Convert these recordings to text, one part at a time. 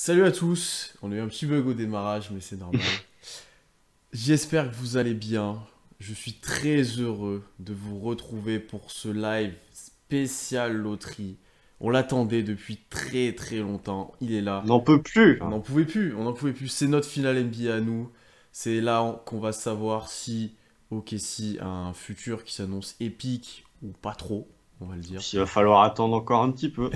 Salut à tous, on a eu un petit bug au démarrage mais c'est normal. J'espère que vous allez bien. Je suis très heureux de vous retrouver pour ce live spécial loterie. On l'attendait depuis très très longtemps, il est On là. n'en peut plus. On n'en pouvait plus, on n'en pouvait plus. C'est notre finale NBA à nous. C'est là qu'on va savoir si OKC a un futur qui s'annonce épique ou pas trop, on va le dire. Il va falloir attendre encore un petit peu.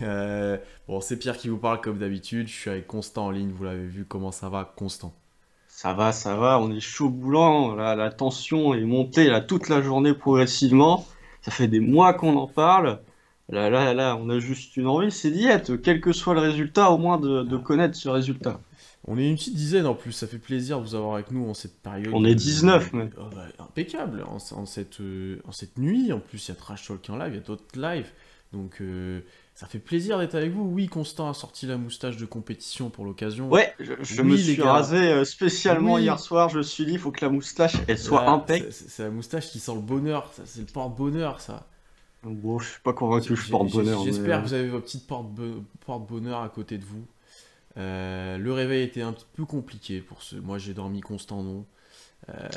Euh, bon, c'est Pierre qui vous parle comme d'habitude. Je suis avec Constant en ligne, vous l'avez vu. Comment ça va, Constant? Ça va, on est chaud bouillant. La tension est montée là, toute la journée progressivement. Ça fait des mois qu'on en parle. Là, on a juste une envie, c'est d'y être, quel que soit le résultat, au moins de Ah, connaître ce résultat. on est une petite dizaine en plus, ça fait plaisir de vous avoir avec nous en cette période On est 19 même. oh bah, impeccable, en cette nuit. En plus, il y a Trash Talk en live, il y a d'autres lives. Donc, ça fait plaisir d'être avec vous. Oui, Constant a sorti la moustache de compétition pour l'occasion. Ouais, je me Oui, les suis gars. rasé spécialement hier Oui, soir. Je me suis dit, il faut que la moustache, elle soit là, impec. c'est la moustache qui sent le bonheur. C'est le porte-bonheur, ça. Bon, je suis pas convaincu que je porte bonheur, mais J'espère que vous avez votre petite porte-bonheur à côté de vous. Le réveil était un petit peu compliqué pour ce. Moi, j'ai dormi Constant, non.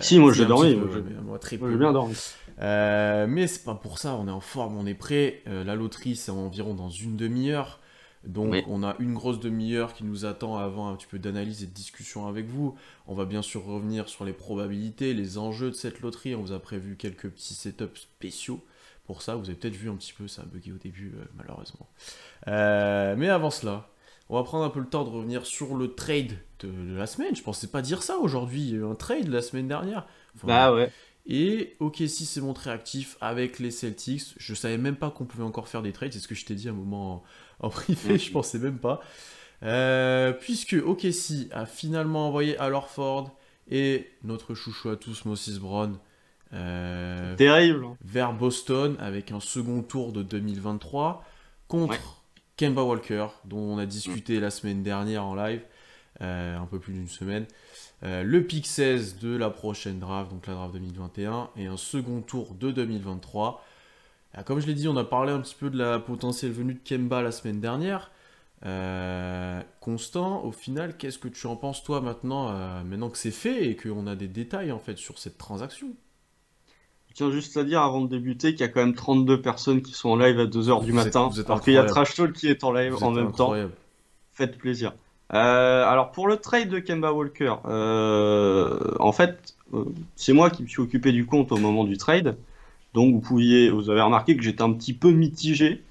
si, moi Si, j'ai un petit dormi, peu, ouais, mais moi très moi, j'ai peu. bien dormi. Mais c'est pas pour ça, on est en forme, on est prêt. La loterie, c'est environ dans une demi-heure. Donc, Mais on a une grosse demi-heure qui nous attend avant un petit peu d'analyse et de discussion avec vous. On va bien sûr revenir sur les probabilités, les enjeux de cette loterie. On vous a prévu quelques petits setups spéciaux. Pour ça, vous avez peut-être vu un petit peu, ça a bugué au début, malheureusement. Mais avant cela, on va prendre un peu le temps de revenir sur le trade de la semaine. Je pensais pas dire ça aujourd'hui. Il y a eu un trade la semaine dernière. Enfin, bah ouais. et OKC s'est montré actif avec les Celtics. Je savais même pas qu'on pouvait encore faire des trades. C'est ce que je t'ai dit un moment en privé. Je pensais même pas. Puisque OKC a finalement envoyé Al Horford et notre chouchou à tous, Moses Brown, euh, Terrible. vers Boston avec un second tour de 2023 Ouais. contre Kemba Walker, dont on a Mm. discuté la semaine dernière en live, un peu plus d'une semaine. Le pick 16 de la prochaine draft, donc la draft 2021, et un second tour de 2023. Comme je l'ai dit, on a parlé un petit peu de la potentielle venue de Kemba la semaine dernière. Constant, au final, qu'est-ce que tu en penses toi maintenant, maintenant que c'est fait et qu'on a des détails en fait sur cette transaction? Je tiens juste à dire avant de débuter qu'il y a quand même 32 personnes qui sont en live à 2 heures du matin, Vous êtes alors qu'il y a incroyable. Trash Talk qui est en live Vous en êtes même temps. incroyable. Faites plaisir. Alors pour le trade de Kemba Walker, en fait, c'est moi qui me suis occupé du compte au moment du trade. Donc vous avez remarqué que j'étais un petit peu mitigé.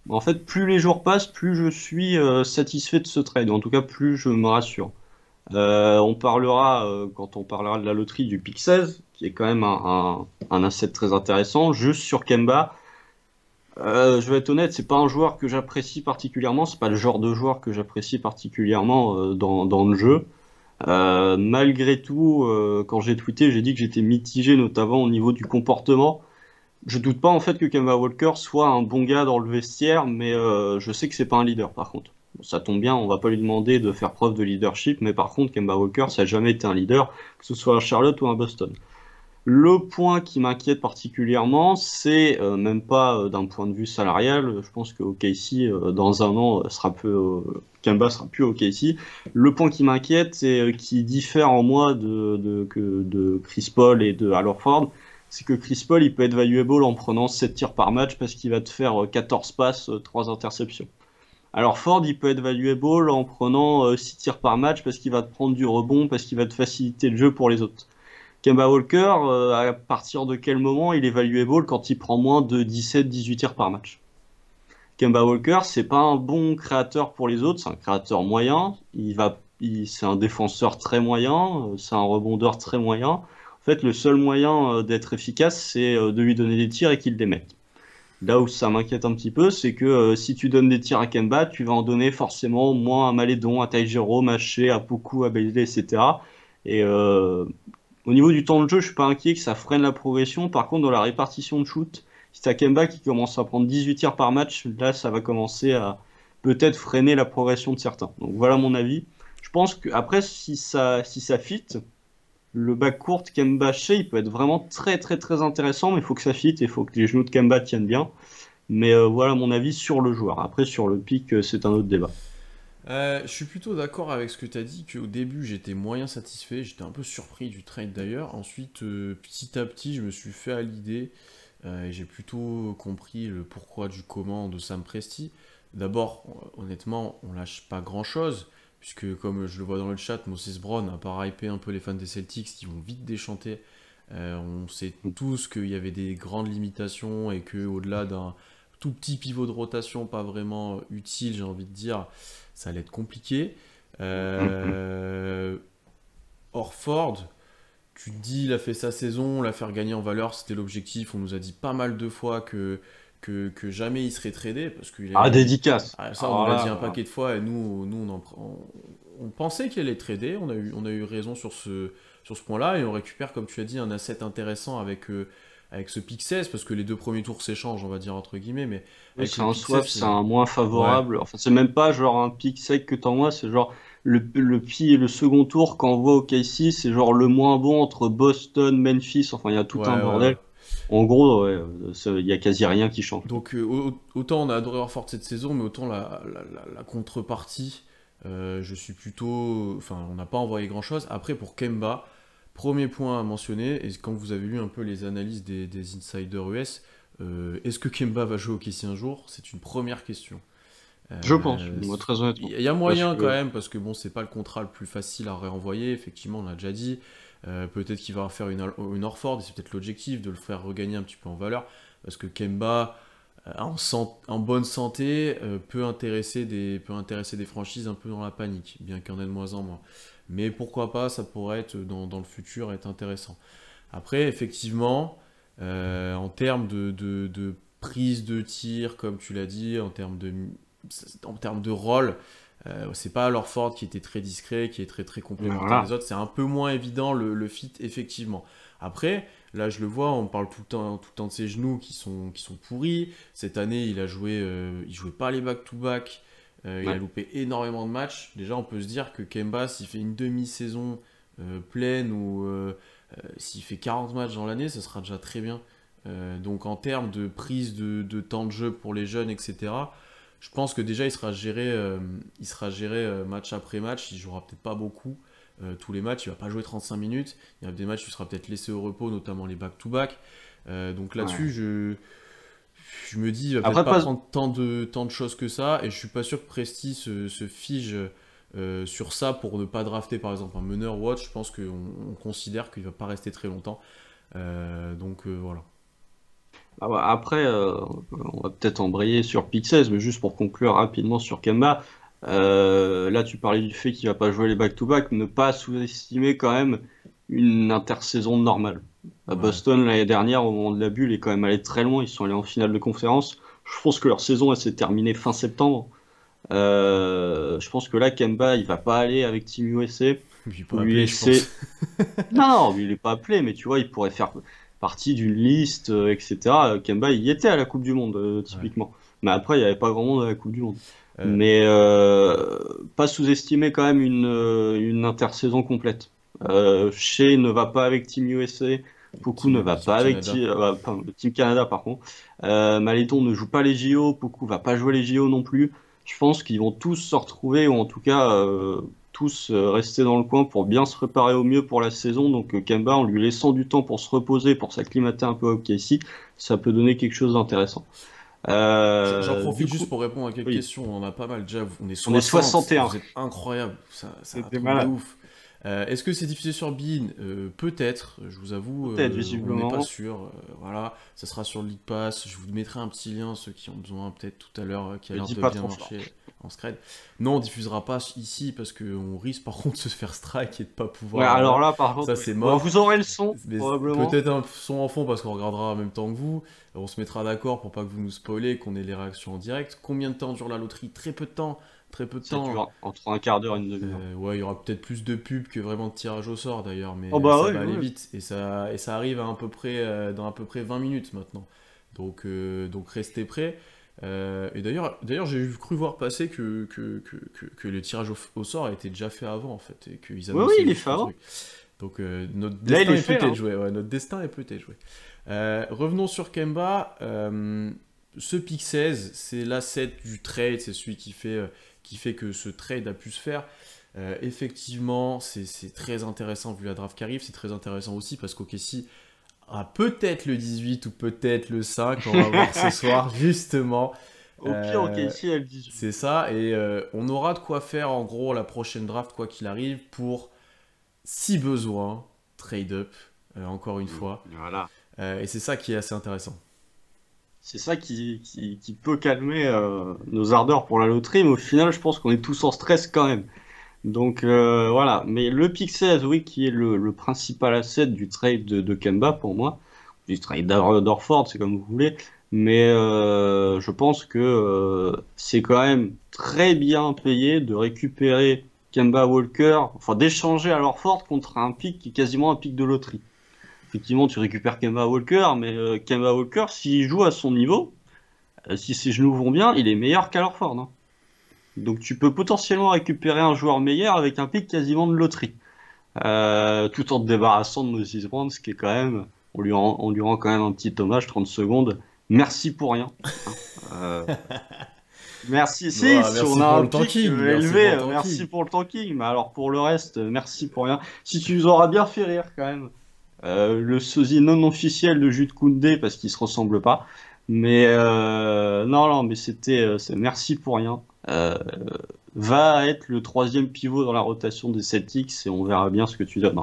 En fait, plus les jours passent, plus je suis satisfait de ce trade. En tout cas, plus je me rassure. On parlera, quand on parlera de la loterie, du pick 16, qui est quand même un asset très intéressant. Juste sur Kemba, je vais être honnête, c'est pas un joueur que j'apprécie particulièrement. C'est pas le genre de joueur que j'apprécie particulièrement dans le jeu. Malgré tout, quand j'ai tweeté, j'ai dit que j'étais mitigé, notamment au niveau du comportement. Je doute pas en fait que Kemba Walker soit un bon gars dans le vestiaire, mais je sais que c'est pas un leader par contre. Bon, ça tombe bien, on va pas lui demander de faire preuve de leadership, mais par contre Kemba Walker, ça a jamais été un leader, que ce soit à Charlotte ou à Boston. Le point qui m'inquiète particulièrement, c'est même pas d'un point de vue salarial. Je pense que OKC dans un an sera peu, Kemba sera plus OKC. Le point qui m'inquiète, c'est qui diffère en moi de Chris Paul et de Al Horford, c'est que Chris Paul, il peut être valuable en prenant 7 tirs par match parce qu'il va te faire 14 passes, 3 interceptions. Alors Ford, il peut être valuable en prenant 6 tirs par match parce qu'il va te prendre du rebond, parce qu'il va te faciliter le jeu pour les autres. Kemba Walker, à partir de quel moment il est valuable quand il prend moins de 17-18 tirs par match? Kemba Walker, c'est pas un bon créateur pour les autres, c'est un créateur moyen. C'est un défenseur très moyen, c'est un rebondeur très moyen. En fait, le seul moyen d'être efficace, c'est de lui donner des tirs et qu'il les mette. Là où ça m'inquiète un petit peu, c'est que si tu donnes des tirs à Kemba, tu vas en donner forcément moins à Malédon, à Ty Jerome, à Shea, à Poku, à Bailey, etc. Et au niveau du temps de jeu, je suis pas inquiet que ça freine la progression. Par contre, dans la répartition de shoot, si t'as Kemba qui commence à prendre 18 tirs par match, là, ça va commencer à peut-être freiner la progression de certains. Donc voilà mon avis. Je pense que après, si ça fit, le backcourt Kemba Shea, il peut être vraiment très très très intéressant, mais il faut que ça fit et il faut que les genoux de Kemba tiennent bien. Mais voilà mon avis sur le joueur. Après, sur le pic, c'est un autre débat. Je suis plutôt d'accord avec ce que tu as dit, qu'au début j'étais moyen satisfait, j'étais un peu surpris du trade d'ailleurs. Ensuite, petit à petit, je me suis fait à l'idée et j'ai plutôt compris le pourquoi du comment de Sam Presti. D'abord, honnêtement, on lâche pas grand-chose, puisque comme je le vois dans le chat, Moses Brown a pas hypé un peu les fans des Celtics, ils vont vite déchanter. On sait tous qu'il y avait des grandes limitations et que au-delà d'un tout petit pivot de rotation pas vraiment utile, j'ai envie de dire, ça allait être compliqué. Euh, Horford, tu te dis, il a fait sa saison, la faire gagner en valeur, c'était l'objectif. On nous a dit pas mal de fois que jamais il serait tradé, parce qu'il a Ah, eu... dédicace. Ah, ça, on nous Alors l'a dit un là, paquet de fois, et nous on pensait qu'il allait trader, on a eu raison sur ce point-là, et on récupère, comme tu as dit, un asset intéressant avec ce pick 16, parce que les deux premiers tours s'échangent, on va dire entre guillemets, mais oui, avec c'est le un pick 16, swap, c'est un moins ouais, favorable. Enfin, c'est même pas genre un pick sec que t'envoies, c'est genre le second tour qu'on voit au KC, c'est genre le moins bon entre Boston, Memphis. Enfin, il y a tout un ouais. bordel. En gros, ouais, il y a quasi rien qui change. Donc autant on a adoré Horford cette saison, mais autant la contrepartie, je suis plutôt... Enfin, on n'a pas envoyé grand-chose. Après, pour Kemba, premier point à mentionner, et quand vous avez lu un peu les analyses des insiders US, est-ce que Kemba va jouer au KC un jour? C'est une première question. Je pense, Euh, moi, très honnêtement. Il y a Parce moyen quand que, même, parce que bon, c'est pas le contrat le plus facile à réenvoyer, effectivement, on l'a déjà dit. Peut-être qu'il va faire une Horford, et c'est peut-être l'objectif de le faire regagner un petit peu en valeur, parce que Kemba, en bonne santé, peut intéresser des franchises un peu dans la panique, bien qu'il y en ait de moins en moins. Mais pourquoi pas, ça pourrait être dans le futur être intéressant. Après, effectivement, en termes de prise de tir, comme tu l'as dit, en termes de rôle, c'est pas Horford qui était très discret, qui est très très complémentaire des voilà. autres. C'est un peu moins évident le fit, effectivement. Après, là je le vois, on parle tout le temps de ses genoux qui sont pourris. Cette année, il jouait pas les back-to-back. Il a Ouais. loupé énormément de matchs. Déjà, on peut se dire que Kemba, s'il fait une demi-saison pleine ou s'il fait 40 matchs dans l'année, ce sera déjà très bien. Donc en termes de prise de temps de jeu pour les jeunes, etc., je pense que déjà il sera géré match après match. Il jouera peut-être pas beaucoup tous les matchs. Il va pas jouer 35 minutes. Il y a des matchs où il sera peut-être laissé au repos, notamment les back-to-back. Donc là-dessus, Ouais. je me dis, il va peut-être Après, pas pas, prendre tant de choses que ça. Et je suis pas sûr que Presti se fige sur ça pour ne pas drafter par exemple un meneur ou autre. Je pense qu'on considère qu'il va pas rester très longtemps. Voilà. ah ouais, après, on va peut-être embrayer sur Pick 16, mais juste pour conclure rapidement sur Kemba, là tu parlais du fait qu'il va pas jouer les back-to-back, ne pas sous-estimer quand même une intersaison normale. À Ouais. Boston l'année dernière, au moment de la bulle, est quand même allé très loin, ils sont allés en finale de conférence. Je pense que leur saison elle s'est terminée fin septembre. Je pense que là Kemba il va pas aller avec Team USA, Je vais faut pas lui appeler, je pense. laisser. Non, mais il est pas appelé, mais tu vois, il pourrait faire partie d'une liste, etc. Kemba, il y était à la Coupe du Monde, Ouais. typiquement. Mais après, il n'y avait pas grand monde à la Coupe du Monde. Euh, Mais pas sous-estimer quand même une intersaison complète. Shea ne va pas avec Team USA, Poku ne va Team pas avec Canada. Team Canada, par contre. Maléton ne joue pas les JO, Poku va pas jouer les JO non plus. Je pense qu'ils vont tous se retrouver, ou en tout cas tous rester dans le coin pour bien se préparer au mieux pour la saison. Donc Kemba, en lui laissant du temps pour se reposer, pour s'acclimater un peu au OKC, ça peut donner quelque chose d'intéressant. J'en Du profite juste coup, pour répondre à quelques oui, questions. On en a pas mal déjà. On est on est 60. 61. Vous êtes incroyable. C'est un C'était truc de malade. ouf. Est-ce que c'est diffusé sur Bein? Peut-être. Je vous avoue, Peut-être, on n'est pas visiblement. sûr. Voilà. Ça sera sur le League Pass. Je vous mettrai un petit lien, ceux qui ont besoin, peut-être tout à l'heure, qui a Je l'air dis de pas bien trop fort. marcher en scred. Non, on diffusera pas ici parce qu'on risque par contre de se faire strike et de pas Ouais, pouvoir. alors Voilà. là, par Ça, contre, oui. c'est Bon, mort. vous aurez le son, Mais probablement. peut-être un son en fond parce qu'on regardera en même temps que vous. On se mettra d'accord pour pas que vous nous spoilez, qu'on ait les réactions en direct. Combien de temps dure la loterie? Très peu de temps. Très peu de Ça temps. dure entre un quart d'heure et une demi-heure. Ouais, il y aura peut-être plus de pubs que vraiment de tirage au sort d'ailleurs, Oh mais bah ça oui, va aller oui. vite. Et ça arrive à peu près, dans à peu près 20 minutes maintenant. Donc restez prêts. Et d'ailleurs, j'ai cru voir passer que le tirage au sort a été déjà fait avant en fait, et qu'ils Oui, oui, annonçaient il est juste fait le avant. truc. Donc notre Là, il destin est est fait, peut-être là. joué. Ouais, notre destin est peut-être joué. Revenons sur Kemba. ce pick 16, c'est l'asset du trade, c'est celui qui fait que ce trade a pu se faire. Effectivement, c'est très intéressant vu la draft qui arrive, c'est très intéressant aussi parce qu'OKC a peut-être le 18 ou peut-être le 5, on va voir ce soir justement. Au pire, OKC a le 18. C'est ça, et on aura de quoi faire en gros la prochaine draft, quoi qu'il arrive, pour, si besoin, trade up, encore une fois. Voilà. Et c'est ça qui est assez intéressant. C'est ça qui peut calmer nos ardeurs pour la loterie, mais au final, je pense qu'on est tous en stress quand même. Donc voilà, mais le pick 16, oui, qui est le principal asset du trade de Kemba pour moi, du trade d'Orford, c'est comme vous voulez, mais je pense que c'est quand même très bien payé de récupérer Kemba Walker, enfin d'échanger à Orford contre un pick qui est quasiment un pick de loterie. Effectivement, tu récupères Kemba Walker, mais Kemba Walker, s'il joue à son niveau, si ses genoux vont bien, il est meilleur qu'Alorford, hein. Donc tu peux potentiellement récupérer un joueur meilleur avec un pick quasiment de loterie. Tout en te débarrassant de Moses Brown, ce qui est quand même, on lui rend quand même un petit hommage, 30 secondes. Merci pour rien. Merci, si, Bon, si merci on a pour un le pick tanking, élevé, merci merci pour le tanking. Mais alors pour le reste, merci pour rien. Si tu nous auras bien fait rire quand même. Le sosie non officiel de Jude Koundé parce qu'ils se ressemblent pas. Mais non, mais c'est merci pour rien. Va être le troisième pivot dans la rotation des Celtics et on verra bien ce que tu donnes.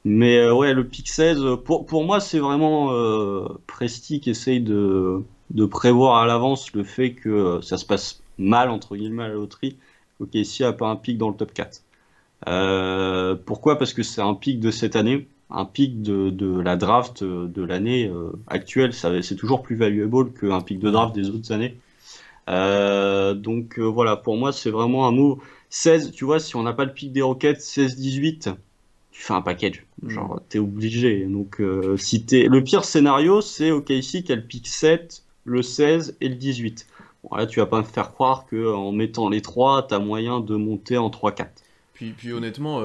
Mais ouais, le pick 16, pour moi, c'est vraiment Presti qui essaye de prévoir à l'avance le fait que ça se passe mal, entre guillemets, à la loterie. Ok, ici, a pas un pick dans le top 4. Pourquoi? Parce que c'est un pick de cette année, un pick de la draft de l'année actuelle. C'est toujours plus valuable qu'un pick de draft des autres années. Donc voilà, pour moi, c'est vraiment un move. 16, tu vois, si on n'a pas le pick des Rockets, 16-18, tu fais un package. Genre, t'es obligé. Donc, le pire scénario, c'est OKC qui a le pick 7, le 16 et le 18. Bon, là, tu vas pas me faire croire qu'en mettant les 3, t'as moyen de monter en 3-4. Puis honnêtement,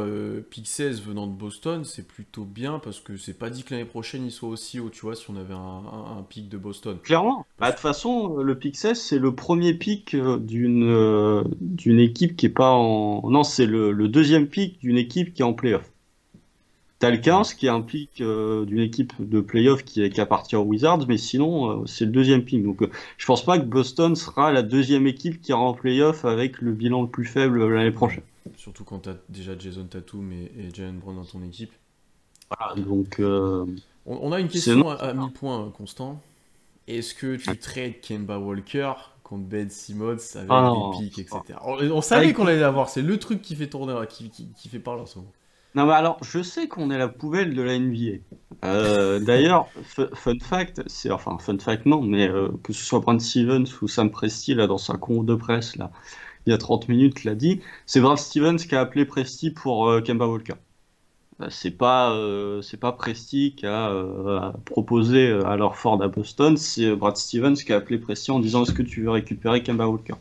pick 16 venant de Boston, c'est plutôt bien parce que c'est pas dit que l'année prochaine il soit aussi haut, tu vois, si on avait un pick de Boston. Clairement. Bah, de toute façon, le pick 16, c'est le premier pick d'une équipe qui est pas en. Non, c'est le deuxième pick d'une équipe qui est en playoff. T'as le 15 qui est un pick d'une équipe de playoff qui appartient aux Wizards, mais sinon, c'est le deuxième pick. Donc, je pense pas que Boston sera la deuxième équipe qui ira en playoff avec le bilan le plus faible l'année prochaine. Surtout quand t'as déjà Jason Tatum et Jalen Brown dans ton équipe. Voilà, donc. On a une question à 1000 points, Constant. Est-ce que tu trades Kemba Walker contre Ben Simmons avec des picks, etc. On savait qu'on allait l'avoir, c'est le truc qui fait tourner, qui fait parler en ce moment. Non, mais alors, je sais qu'on est la poubelle de la NBA. D'ailleurs, fun fact, enfin, fun fact non, mais que ce soit Brad Stevens ou Sam Presti, là, dans sa conf de presse, là, il y a 30 minutes, l'a dit, c'est Brad Stevens qui a appelé Presti pour Kemba Walker. C'est pas Presti qui a proposé à Orford à Boston, c'est Brad Stevens qui a appelé Presti en disant est-ce que tu veux récupérer Kemba Walker?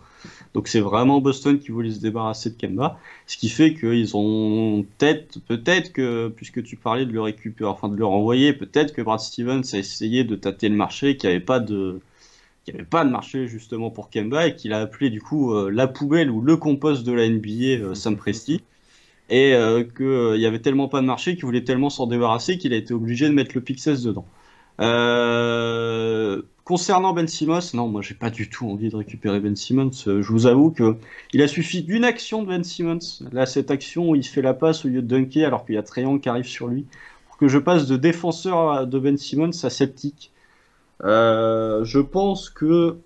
Donc c'est vraiment Boston qui voulait se débarrasser de Kemba, ce qui fait qu'ils ont peut-être que, puisque tu parlais de le récupérer, enfin de le renvoyer, peut-être que Brad Stevens a essayé de tâter le marché, qu'il n'y avait pas de marché justement pour Kemba et qu'il a appelé du coup la poubelle ou le compost de la NBA, Sam Presti, et qu'il y avait tellement pas de marché qu'il voulait tellement s'en débarrasser qu'il a été obligé de mettre le pick 16 dedans. Concernant Ben Simmons, non, moi j'ai pas du tout envie de récupérer Ben Simmons. Je vous avoue que il a suffi d'une action de Ben Simmons. Là, cette action où il fait la passe au lieu de dunker alors qu'il y a Trae Young qui arrive sur lui, pour que je passe de défenseur de Ben Simmons à sceptique. Je pense que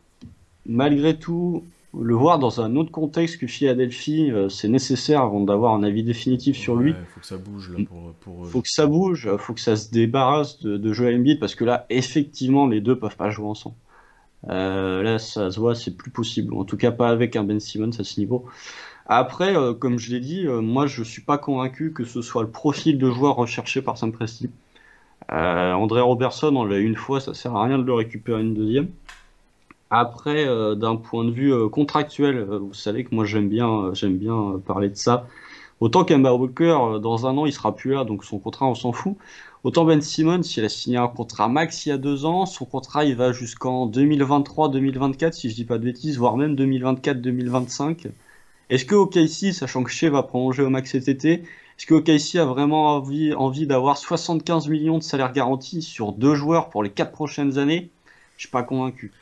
malgré tout, le voir dans un autre contexte que Philadelphie, c'est nécessaire avant d'avoir un avis définitif sur lui. Faut que ça bouge là pour Faut que ça bouge, faut que ça se débarrasse de Joel Embiid parce que là, effectivement, les deux peuvent pas jouer ensemble. Là, ça se voit, c'est plus possible. En tout cas, pas avec un Ben Simmons à ce niveau. Après, comme je l'ai dit, moi, je suis pas convaincu que ce soit le profil de joueur recherché par Sam Presti. André Robertson, on l'a eu une fois, ça sert à rien de le récupérer une deuxième. Après, d'un point de vue contractuel, vous savez que moi j'aime bien parler de ça. Autant Kemba Walker, dans un an, il sera plus là, donc son contrat, on s'en fout. Autant Ben Simmons, il a signé un contrat max il y a 2 ans. Son contrat, il va jusqu'en 2023-2024, si je dis pas de bêtises, voire même 2024-2025. Est-ce que OKC, sachant que Shea va prolonger au max cet été, est-ce que OKC a vraiment envie d'avoir 75 millions de salaire garanti sur 2 joueurs pour les 4 prochaines années? Je suis pas convaincu.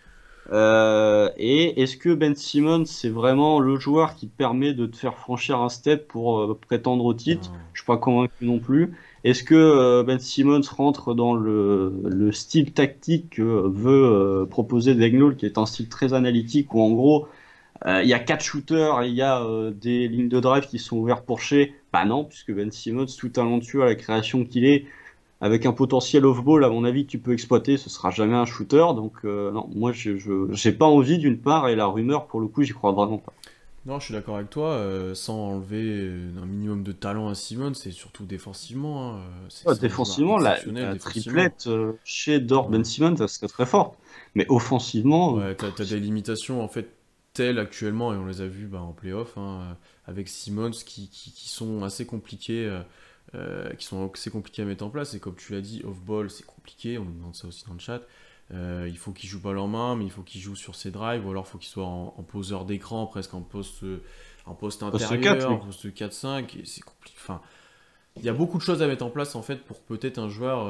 Et est-ce que Ben Simmons, c'est vraiment le joueur qui te permet de te faire franchir un step pour prétendre au titre? Non. Je suis pas convaincu non plus. Est-ce que Ben Simmons rentre dans le style tactique que veut proposer Daigneault, qui est un style très analytique où en gros il y a 4 shooters et il y a des lignes de drive qui sont ouvertes pour Shea? Bah non, puisque Ben Simmons, tout talentueux à la création qu'il est, avec un potentiel off-ball, à mon avis, que tu peux exploiter, ce sera jamais un shooter. Donc, non, moi, j'ai pas envie d'une part, et la rumeur, pour le coup, j'y crois vraiment pas. Non, je suis d'accord avec toi, sans enlever un minimum de talent à Simone, c'est surtout défensivement, hein, Ouais, c'est un joueur défensivement, exceptionnel la défensivement. triplette chez Dort Ben Ouais, Simmons, ça serait très fort. Mais offensivement, ouais, t'as des limitations en fait telles actuellement, et on les a vues bah, en playoff, hein, avec Simmons qui sont assez compliquées, à mettre en place, et comme tu l'as dit, off-ball c'est compliqué, on nous demande ça aussi dans le chat. Il faut qu'il joue balle en main, mais il faut qu'il joue sur ses drives, ou alors il faut qu'il soit en poseur d'écran, presque en poste poste 4, intérieur, en oui. poste 4-5, et c'est compliqué. Enfin, il y a beaucoup de choses à mettre en place en fait pour peut-être un joueur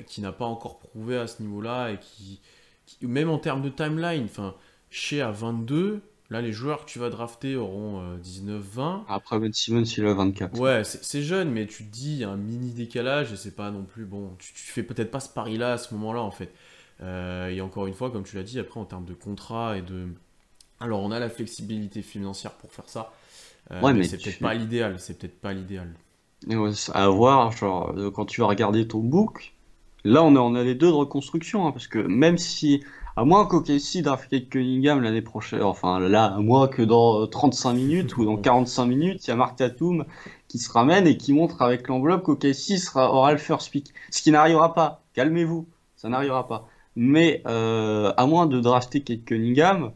qui n'a pas encore prouvé à ce niveau-là, et même en termes de timeline, enfin, chez à 22, là les joueurs que tu vas drafter auront 19-20. Après, Ben Simmons, il a 24. Ouais, c'est jeune, mais tu te dis, il y a un mini décalage, et c'est pas non plus bon. Tu fais peut-être pas ce pari-là à ce moment-là, en fait. Et encore une fois, comme tu l'as dit, après, en termes de contrat et de. Alors, on a la flexibilité financière pour faire ça, Ouais, mais mais c'est peut-être pas l'idéal. C'est peut-être pas l'idéal. ouais, c'est à voir, genre, quand tu vas regarder ton book, là, on a les deux de reconstruction, hein, parce que même si, à moins qu'OKC draft Kate Cunningham l'année prochaine, enfin là, à moins que dans 35 minutes ou dans 45 minutes, il y a Mark Tatum qui se ramène et qui montre avec l'enveloppe qu'OKC aura le first pick. Ce qui n'arrivera pas, calmez-vous, ça n'arrivera pas. Mais à moins de drafter Kate Cunningham,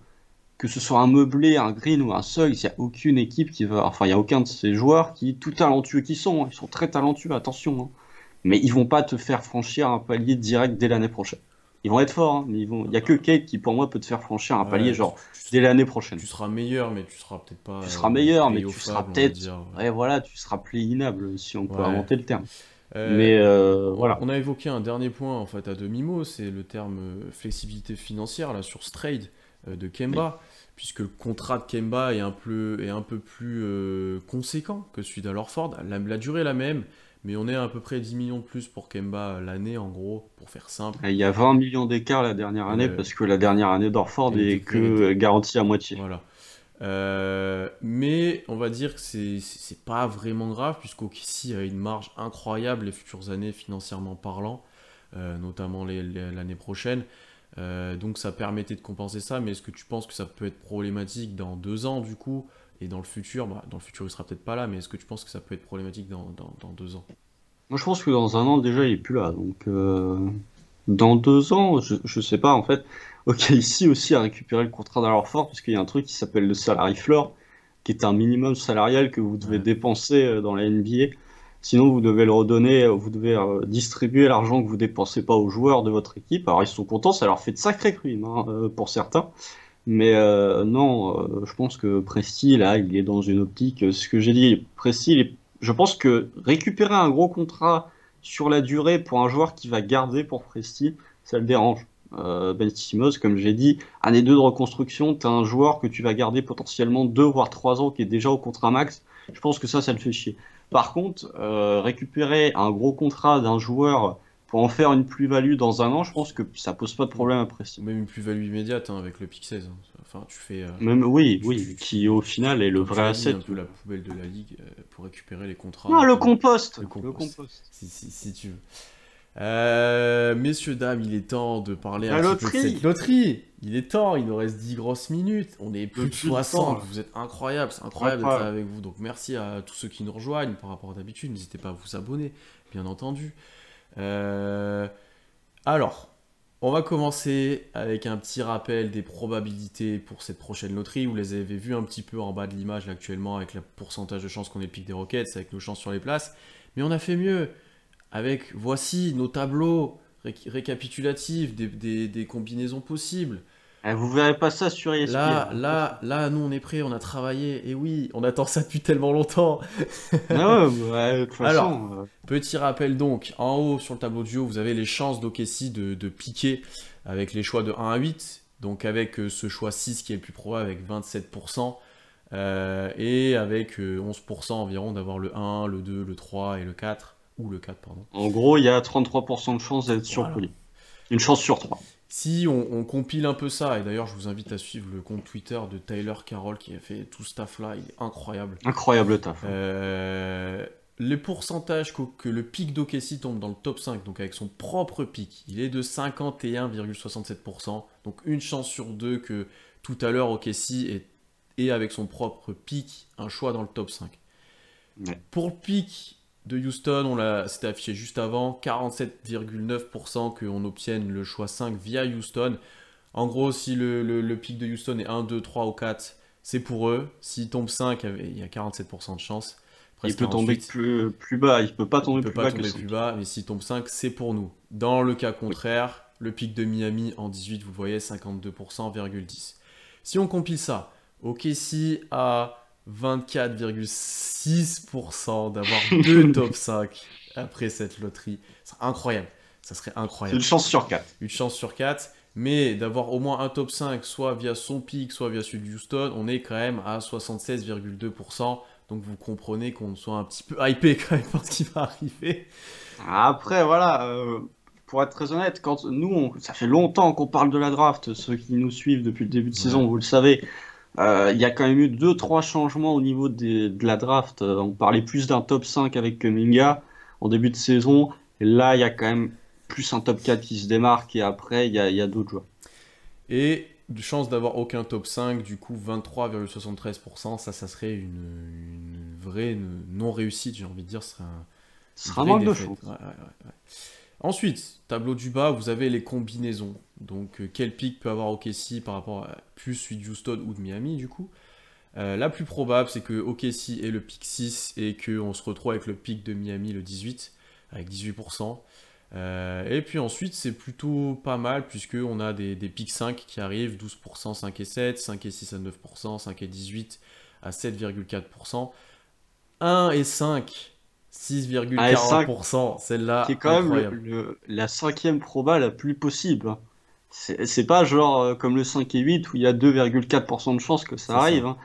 que ce soit un meublé, un green ou un Suggs, il n'y a aucune équipe qui va, enfin, il n'y a aucun de ces joueurs qui, tout talentueux qu'ils sont, hein, ils sont très talentueux, attention, hein, mais ils vont pas te faire franchir un palier direct dès l'année prochaine. Ils vont être forts, hein, mais il y a que Kate qui pour moi peut te faire franchir un palier Ouais, genre dès l'année prochaine. tu seras meilleur, mais tu seras peut-être pas Tu seras meilleur, mais tu seras playoffable, on va peut-être, dire. ouais, voilà, tu seras play-inable si on peut Ouais. inventer le terme. Euh, Mais on, voilà. on a évoqué un dernier point en fait à demi-mot, c'est le terme flexibilité financière là sur ce trade de Oui. Kemba, puisque le contrat de Kemba est un peu plus conséquent que celui d'Alorford. La durée est la même, mais on est à peu près 10 millions de plus pour Kemba l'année en gros, pour faire simple. Il y a 20 millions d'écart la dernière année Euh, parce que la dernière année d'Orford elle était, est que garantie à moitié. voilà. Mais on va dire que c'est pas vraiment grave, puisqu'OKC a une marge incroyable les futures années financièrement parlant, notamment l'année prochaine. Donc ça permettait de compenser ça, mais est-ce que tu penses que ça peut être problématique dans 2 ans du coup, et dans le futur, bah, dans le futur il sera peut-être pas là, mais est-ce que tu penses que ça peut être problématique dans 2 ans? Moi, je pense que dans un an, déjà, il est plus là. Donc, dans 2 ans, je sais pas, en fait. Ok, ici aussi à récupérer le contrat d'Alorfort, parce qu'il y a un truc qui s'appelle le salary floor, qui est un minimum salarial que vous devez Ouais. dépenser dans la NBA. Sinon, vous devez le redonner, vous devez distribuer l'argent que vous dépensez pas aux joueurs de votre équipe. Alors, ils sont contents, ça leur fait de sacrés crimes, hein, pour certains. Mais non, je pense que Presti, là, il est dans une optique. Ce que j'ai dit, Presti, je pense que récupérer un gros contrat sur la durée pour un joueur qui va garder pour Presti, ça le dérange. Ben Simmons, comme j'ai dit, année 2 de reconstruction, tu as un joueur que tu vas garder potentiellement 2 voire 3 ans qui est déjà au contrat max. Je pense que ça le fait chier. Par contre, récupérer un gros contrat d'un joueur pour en faire une plus-value dans un an, je pense que ça pose pas de Ou problème à Presti. même une plus-value immédiate hein, avec le pick 16, hein. Enfin, tu fais. Même, oui, Tu, tu- oui, qui au final est le Comme tu vrai l'as dit, asset. un peu la poubelle de la ligue pour récupérer les contrats Non, un le peu. compost! Le Le compost, compost. si tu veux. Messieurs, dames, il est temps de parler un La petit peu de cette loterie! loterie. Il est temps, il nous reste 10 grosses minutes. On est plus de Depuis le temps, 60, là. vous êtes incroyables, c'est incroyable d'être là Incroyable. avec vous. Donc merci à tous ceux qui nous rejoignent par rapport à d'habitude. N'hésitez pas à vous abonner, bien entendu. Euh, alors, On va commencer avec un petit rappel des probabilités pour cette prochaine loterie. Vous les avez vues un petit peu en bas de l'image là, actuellement avec le pourcentage de chances qu'on ait le pic des Rockets, avec nos chances sur les places. Mais on a fait mieux avec, voici nos tableaux récapitulatifs des combinaisons possibles. Vous verrez pas ça sur ESPN. Là, nous on est prêts, on a travaillé. Et oui, on attend ça depuis tellement longtemps. Ah ouais, de toute Alors, façon. petit rappel donc, en haut sur le tableau du haut, vous avez les chances d'OKC de piquer avec les choix de 1 à 8. Donc avec ce choix 6 qui est le plus probable avec 27%. Et avec 11% environ d'avoir le 1, le 2, le 3 et le 4. Ou le 4, pardon. En gros, il y a 33% de chance d'être Voilà. surpris. Une chance sur 3. Si on compile un peu ça, et d'ailleurs je vous invite à suivre le compte Twitter de Tyler Carroll qui a fait tout ce taf-là, il est incroyable. Incroyable taf. Les pourcentages que le pic d'OKC tombe dans le top 5, donc avec son propre pic, il est de 51,67%. Donc une chance sur deux que tout à l'heure OKC ait avec son propre pic un choix dans le top 5. Ouais. Pour le pic de Houston, c'était affiché juste avant, 47,9% qu'on obtienne le choix 5 via Houston. En gros, si le pic de Houston est 1, 2, 3 ou 4, c'est pour eux. S'il tombe 5, il y a 47% de chance. Il peut tomber plus bas, il peut pas tomber plus bas que 5. Plus bas, mais s'il tombe 5, c'est pour nous. Dans le cas contraire, le pic de Miami en 18, vous voyez, 52,10%. Si on compile ça, OKC a 24,6% d'avoir deux top 5 après cette loterie. C'est incroyable. Ça serait incroyable. C'est une chance sur 4. Une chance sur 4. Mais d'avoir au moins un top 5, soit via son pic, soit via celui de Houston, on est quand même à 76,2%. Donc vous comprenez qu'on soit un petit peu hypé quand même par ce qui va arriver. Après, voilà, pour être très honnête, quand nous, ça fait longtemps qu'on parle de la draft, ceux qui nous suivent depuis le début de saison, vous le savez. Il y a quand même eu 2-3 changements au niveau de la draft. On parlait plus d'un top 5 avec Kuminga en début de saison. Et là, il y a quand même plus un top 4 qui se démarque. Et après, il y a d'autres joueurs. Et de chance d'avoir aucun top 5, du coup 23,73%, ça serait une vraie non-réussite, j'ai envie de dire. Ce sera un manque de chance. Ouais. Ensuite, tableau du bas, vous avez les combinaisons. Donc, quel pic peut avoir OKC par rapport à plus celui de Houston ou de Miami, du coup. La plus probable, c'est que OKC ait le pic 6 et qu'on se retrouve avec le pic de Miami, le 18, avec 18%. Et puis ensuite, c'est plutôt pas mal, puisqu'on a des pics 5 qui arrivent, 12%, 5 et 7, 5 et 6 à 9%, 5 et 18 à 7,4%. 1 et 5... 6,40%, celle-là, qui est quand même la cinquième proba la plus possible. C'est pas genre comme le 5 et 8 où il y a 2,4% de chance que ça arrive. Hein.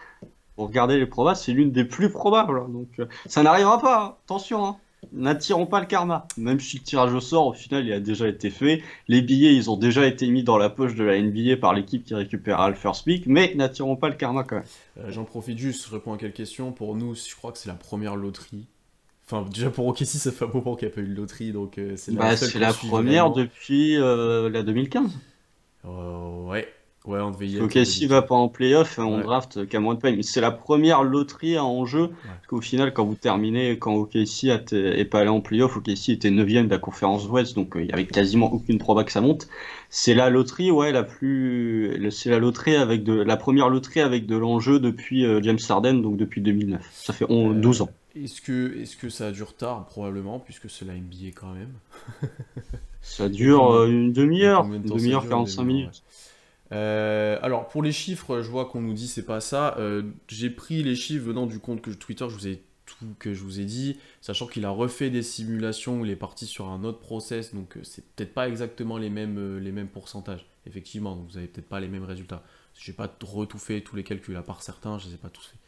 Pour regarder les probas, c'est l'une des plus probables. Hein. Donc ça n'arrivera pas, hein. Attention, hein. N'attirons pas le karma. Même si le tirage au sort, au final, il a déjà été fait. Les billets, ils ont déjà été mis dans la poche de la NBA par l'équipe qui récupérera le first pick, mais n'attirons pas le karma quand même. J'en profite juste, je réponds à quelques questions. Pour nous, je crois que c'est la première loterie. Enfin, déjà pour OKC, ça fait un moment qu'il n'y a pas eu de loterie, donc c'est la première depuis la 2015. Ouais, on devait y être. OKC va pas en playoff, on draft Cameron Payne. C'est la première loterie en jeu, parce qu'au final, quand vous terminez, quand OKC est pas allé en playoff, OKC était 9ème de la conférence Ouest, donc il y avait quasiment aucune proba que ça monte. C'est la loterie, c'est la loterie la première loterie avec de l'enjeu depuis James Harden, donc depuis 2009. Ça fait 12 ans. Est-ce que ça a du retard? Probablement, puisque c'est la NBA quand même. Ça dure une demi-heure, 45 minutes. Alors, pour les chiffres, je vois qu'on nous dit c'est pas ça. J'ai pris les chiffres venant du compte Twitter, que je vous ai dit, sachant qu'il a refait des simulations, il est parti sur un autre process, donc c'est peut-être pas exactement les mêmes pourcentages. Effectivement, donc vous avez peut-être pas les mêmes résultats. J'ai pas tout fait, tous les calculs, à part certains, je les ai pas tous faits.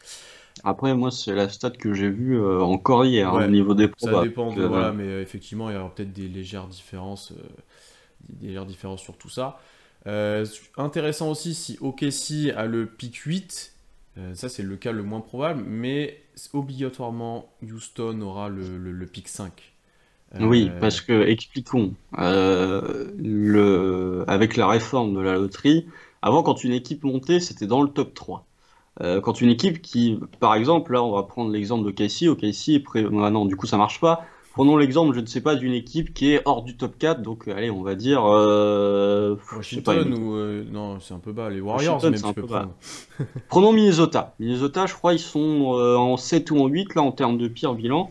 Après, moi, c'est la stat que j'ai vue encore hier, au niveau des probas. Ça dépend, mais effectivement, il y aura peut-être des légères différences sur tout ça. Intéressant aussi, si OKC a le pic 8, ça c'est le cas le moins probable, mais obligatoirement, Houston aura le pic 5. Oui, parce que, expliquons, avec la réforme de la loterie, avant, quand une équipe montait, c'était dans le top 3. Quand une équipe qui, par exemple, là on va prendre l'exemple de OKC, non, du coup ça marche pas. Prenons l'exemple, je ne sais pas, d'une équipe qui est hors du top 4, donc allez, on va dire... je sais pas, Washington ou... non, c'est un peu bas. Les Warriors, Washington, même, c'est tu un peux peu bas. prendre. Prenons Minnesota. Minnesota, je crois, ils sont en 7 ou en 8, là, en termes de pire bilan.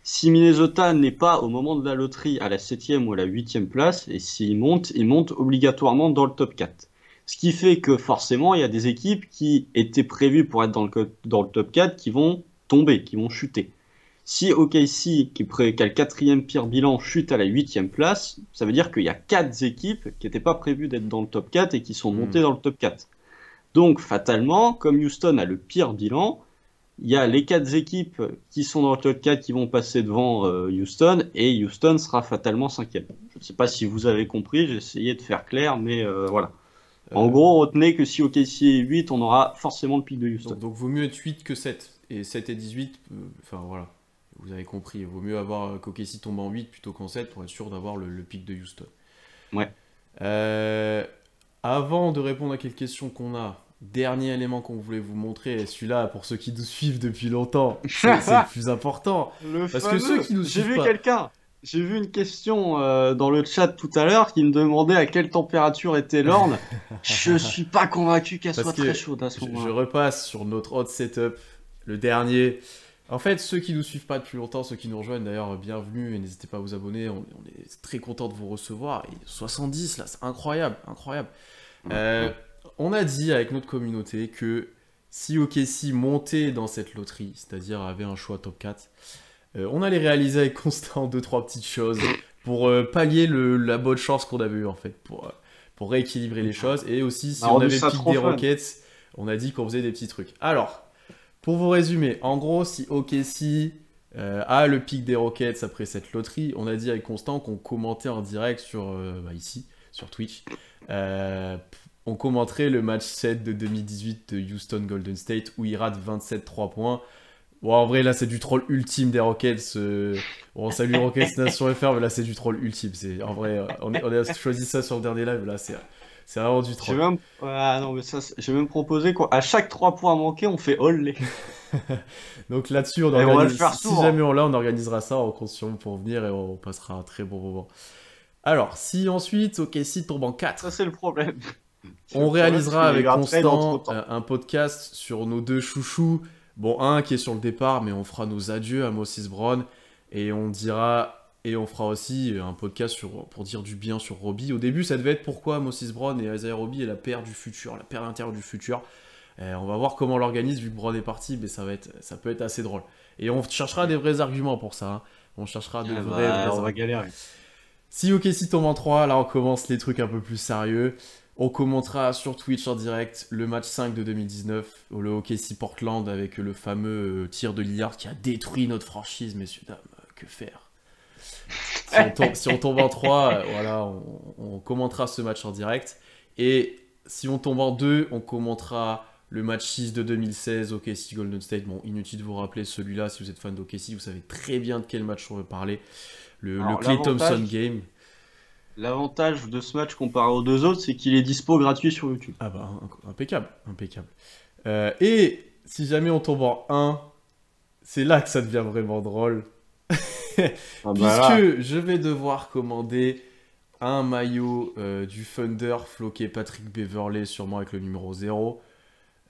Si Minnesota n'est pas, au moment de la loterie, à la 7e ou à la 8e place, et s'ils montent, ils montent obligatoirement dans le top 4. Ce qui fait que, forcément, il y a des équipes qui étaient prévues pour être dans le top 4 qui vont tomber, qui vont chuter. Si OKC, qui a le 4e pire bilan, chute à la 8e place, ça veut dire qu'il y a 4 équipes qui n'étaient pas prévues d'être dans le top 4 et qui sont montées dans le top 4. Donc, fatalement, comme Houston a le pire bilan, il y a les 4 équipes qui sont dans le top 4 qui vont passer devant Houston, et Houston sera fatalement 5e. Je ne sais pas si vous avez compris, j'ai essayé de faire clair, mais voilà. En gros, retenez que si OKC est 8, on aura forcément le pic de Houston. Donc vaut mieux être 8 que 7. Et 7 et 18, enfin voilà. Vous avez compris, il vaut mieux avoir qu'OKC tombe en 8 plutôt qu'en 7 pour être sûr d'avoir le pic de Houston. Ouais. Avant de répondre à quelques questions qu'on a, dernier élément qu'on voulait vous montrer, et celui-là, pour ceux qui nous suivent depuis longtemps, c'est le plus important. Parce que ceux qui nous suivent pas... J'ai vu une question dans le chat tout à l'heure qui me demandait à quelle température était l'orne. Je suis pas convaincu qu'elle soit très chaude à ce moment-là. Je repasse sur notre hot setup, le dernier. En fait, ceux qui nous suivent pas depuis longtemps, ceux qui nous rejoignent d'ailleurs, bienvenue et n'hésitez pas à vous abonner. On est très content de vous recevoir. Et 70 là, c'est incroyable, incroyable. On a dit avec notre communauté que si OKC montait dans cette loterie, c'est-à-dire avait un choix top 4, on allait réaliser avec Constant 2-3 petites choses pour pallier la bonne chance qu'on avait eue en fait, pour rééquilibrer les choses. Et aussi, si on avait le pic des Rockets, on a dit qu'on faisait des petits trucs. Alors, pour vous résumer, en gros, si OKC a le pic des Rockets après cette loterie, on a dit avec Constant qu'on commentait en direct ici, sur Twitch. On commenterait le match 7 de 2018 de Houston Golden State où il rate 27 3 points. Bon, en vrai, là, c'est du troll ultime des Rockets. Bon, salut Rockets Nation FR, mais là, c'est du troll ultime. En vrai, on a choisi ça sur le dernier live. Là, c'est vraiment du troll. J'ai même proposé qu'à chaque 3 points manqués, on fait all-lay. Donc là-dessus, on va le faire si jamais on organisera ça, on compte sur vous pour venir et on passera un très bon moment. Alors, si ensuite, OKC tombe en 4. Ça, c'est le problème. On réalisera avec Constant un podcast sur nos deux chouchous. Bon, un qui est sur le départ, mais on fera nos adieux à Moses Brown. Et on fera aussi un podcast pour dire du bien sur Robbie. Au début, ça devait être pourquoi Moses Brown et Isaiah Robbie est la paire du futur, la paire intérieure du futur. On va voir comment on l'organise vu que Brown est parti, mais ça peut être assez drôle. Et on cherchera des vrais arguments pour ça. Hein. On cherchera de vrais arguments. On va galérer. Si OKC tombe en 3, là on commence les trucs un peu plus sérieux. On commentera sur Twitch en direct le match 5 de 2019, le OKC Portland avec le fameux tir de Lillard qui a détruit notre franchise, messieurs, dames. Que faire? Si on tombe en 3, voilà, on commentera ce match en direct. Et si on tombe en 2, on commentera le match 6 de 2016, OKC Golden State. Bon, inutile de vous rappeler celui-là, si vous êtes fan d'OKC, vous savez très bien de quel match on veut parler. Le Klay Thompson game. L'avantage de ce match comparé aux deux autres, c'est qu'il est dispo gratuit sur YouTube. Ah bah, impeccable, impeccable. Et si jamais on tombe en 1, c'est là que ça devient vraiment drôle. Puisque je vais devoir commander un maillot du Thunder floqué Patrick Beverley, sûrement avec le numéro 0.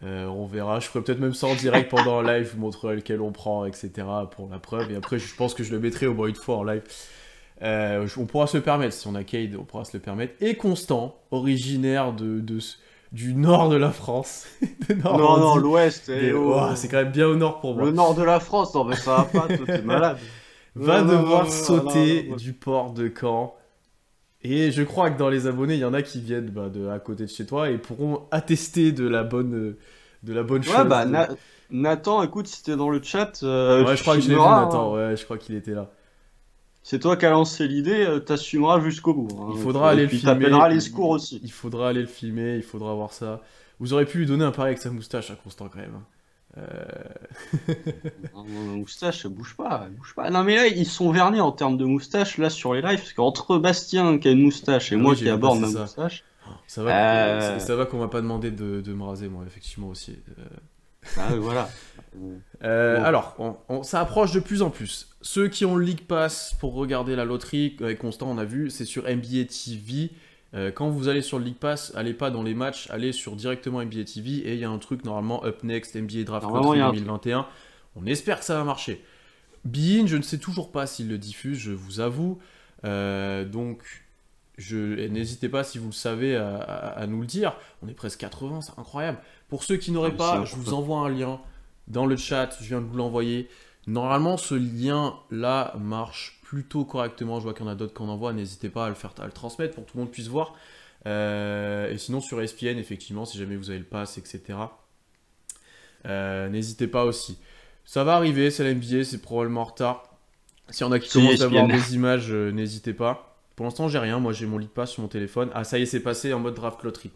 On verra, je ferai peut-être même ça en direct pendant un live, je vous montrerai lequel on prend, etc. pour la preuve. Et après, je pense que je le mettrai au moins une fois en live. On pourra se le permettre, si on a Cade, on pourra se le permettre. Et Constant, originaire du nord de la France. Non, l'ouest. C'est quand même bien au nord pour moi. Le nord de la France, non mais ça va pas, toi t'es malade. Va devoir sauter du port de Caen. Et je crois que dans les abonnés, il y en a qui viennent à côté de chez toi et pourront attester de la bonne chose. Ouais, Nathan, écoute, si t'es dans le chat... ouais, je crois que je l'ai vu, Nathan. Ouais, je crois qu'il était là. C'est toi qui as lancé l'idée, t'assumeras jusqu'au bout. Hein. Il faudra aller le filmer. T'appelleras les secours aussi. Il faudra aller le filmer, il faudra voir ça. Vous aurez pu lui donner un pari avec sa moustache à Constant quand même. Moustache, ça bouge pas. Non mais là, ils sont vernis en termes de moustache, là, sur les lives, parce qu'entre Bastien qui a une moustache et moi qui aborde ma moustache... Ça va qu'on m'a pas demandé de me raser, moi, effectivement, aussi. Voilà. Bon. Alors, ça approche de plus en plus. Ceux qui ont le League Pass pour regarder la loterie, avec Constant, on a vu, c'est sur NBA TV. Quand vous allez sur le League Pass, allez pas dans les matchs, allez sur directement NBA TV et il y a un truc normalement Up Next NBA Draft Normalement, Lottery il y a un 2021. On espère que ça va marcher. Bein, je ne sais toujours pas s'il le diffuse, je vous avoue. Donc, n'hésitez pas si vous le savez à nous le dire. On est presque 80, c'est incroyable. Pour ceux qui n'auraient pas, je vous envoie un lien dans le chat, je viens de vous l'envoyer. Normalement, ce lien-là marche plutôt correctement. Je vois qu'il y en a d'autres qu'on envoie. N'hésitez pas à le transmettre pour que tout le monde puisse voir. Et sinon, sur ESPN, effectivement, si jamais vous avez le pass, etc., n'hésitez pas aussi. Ça va arriver, c'est la NBA, c'est probablement en retard. S'il y en a qui commencent à voir des images, n'hésitez pas. Pour l'instant, j'ai rien. Moi, j'ai mon League Pass sur mon téléphone. Ah, ça y est, c'est passé en mode draft loterie.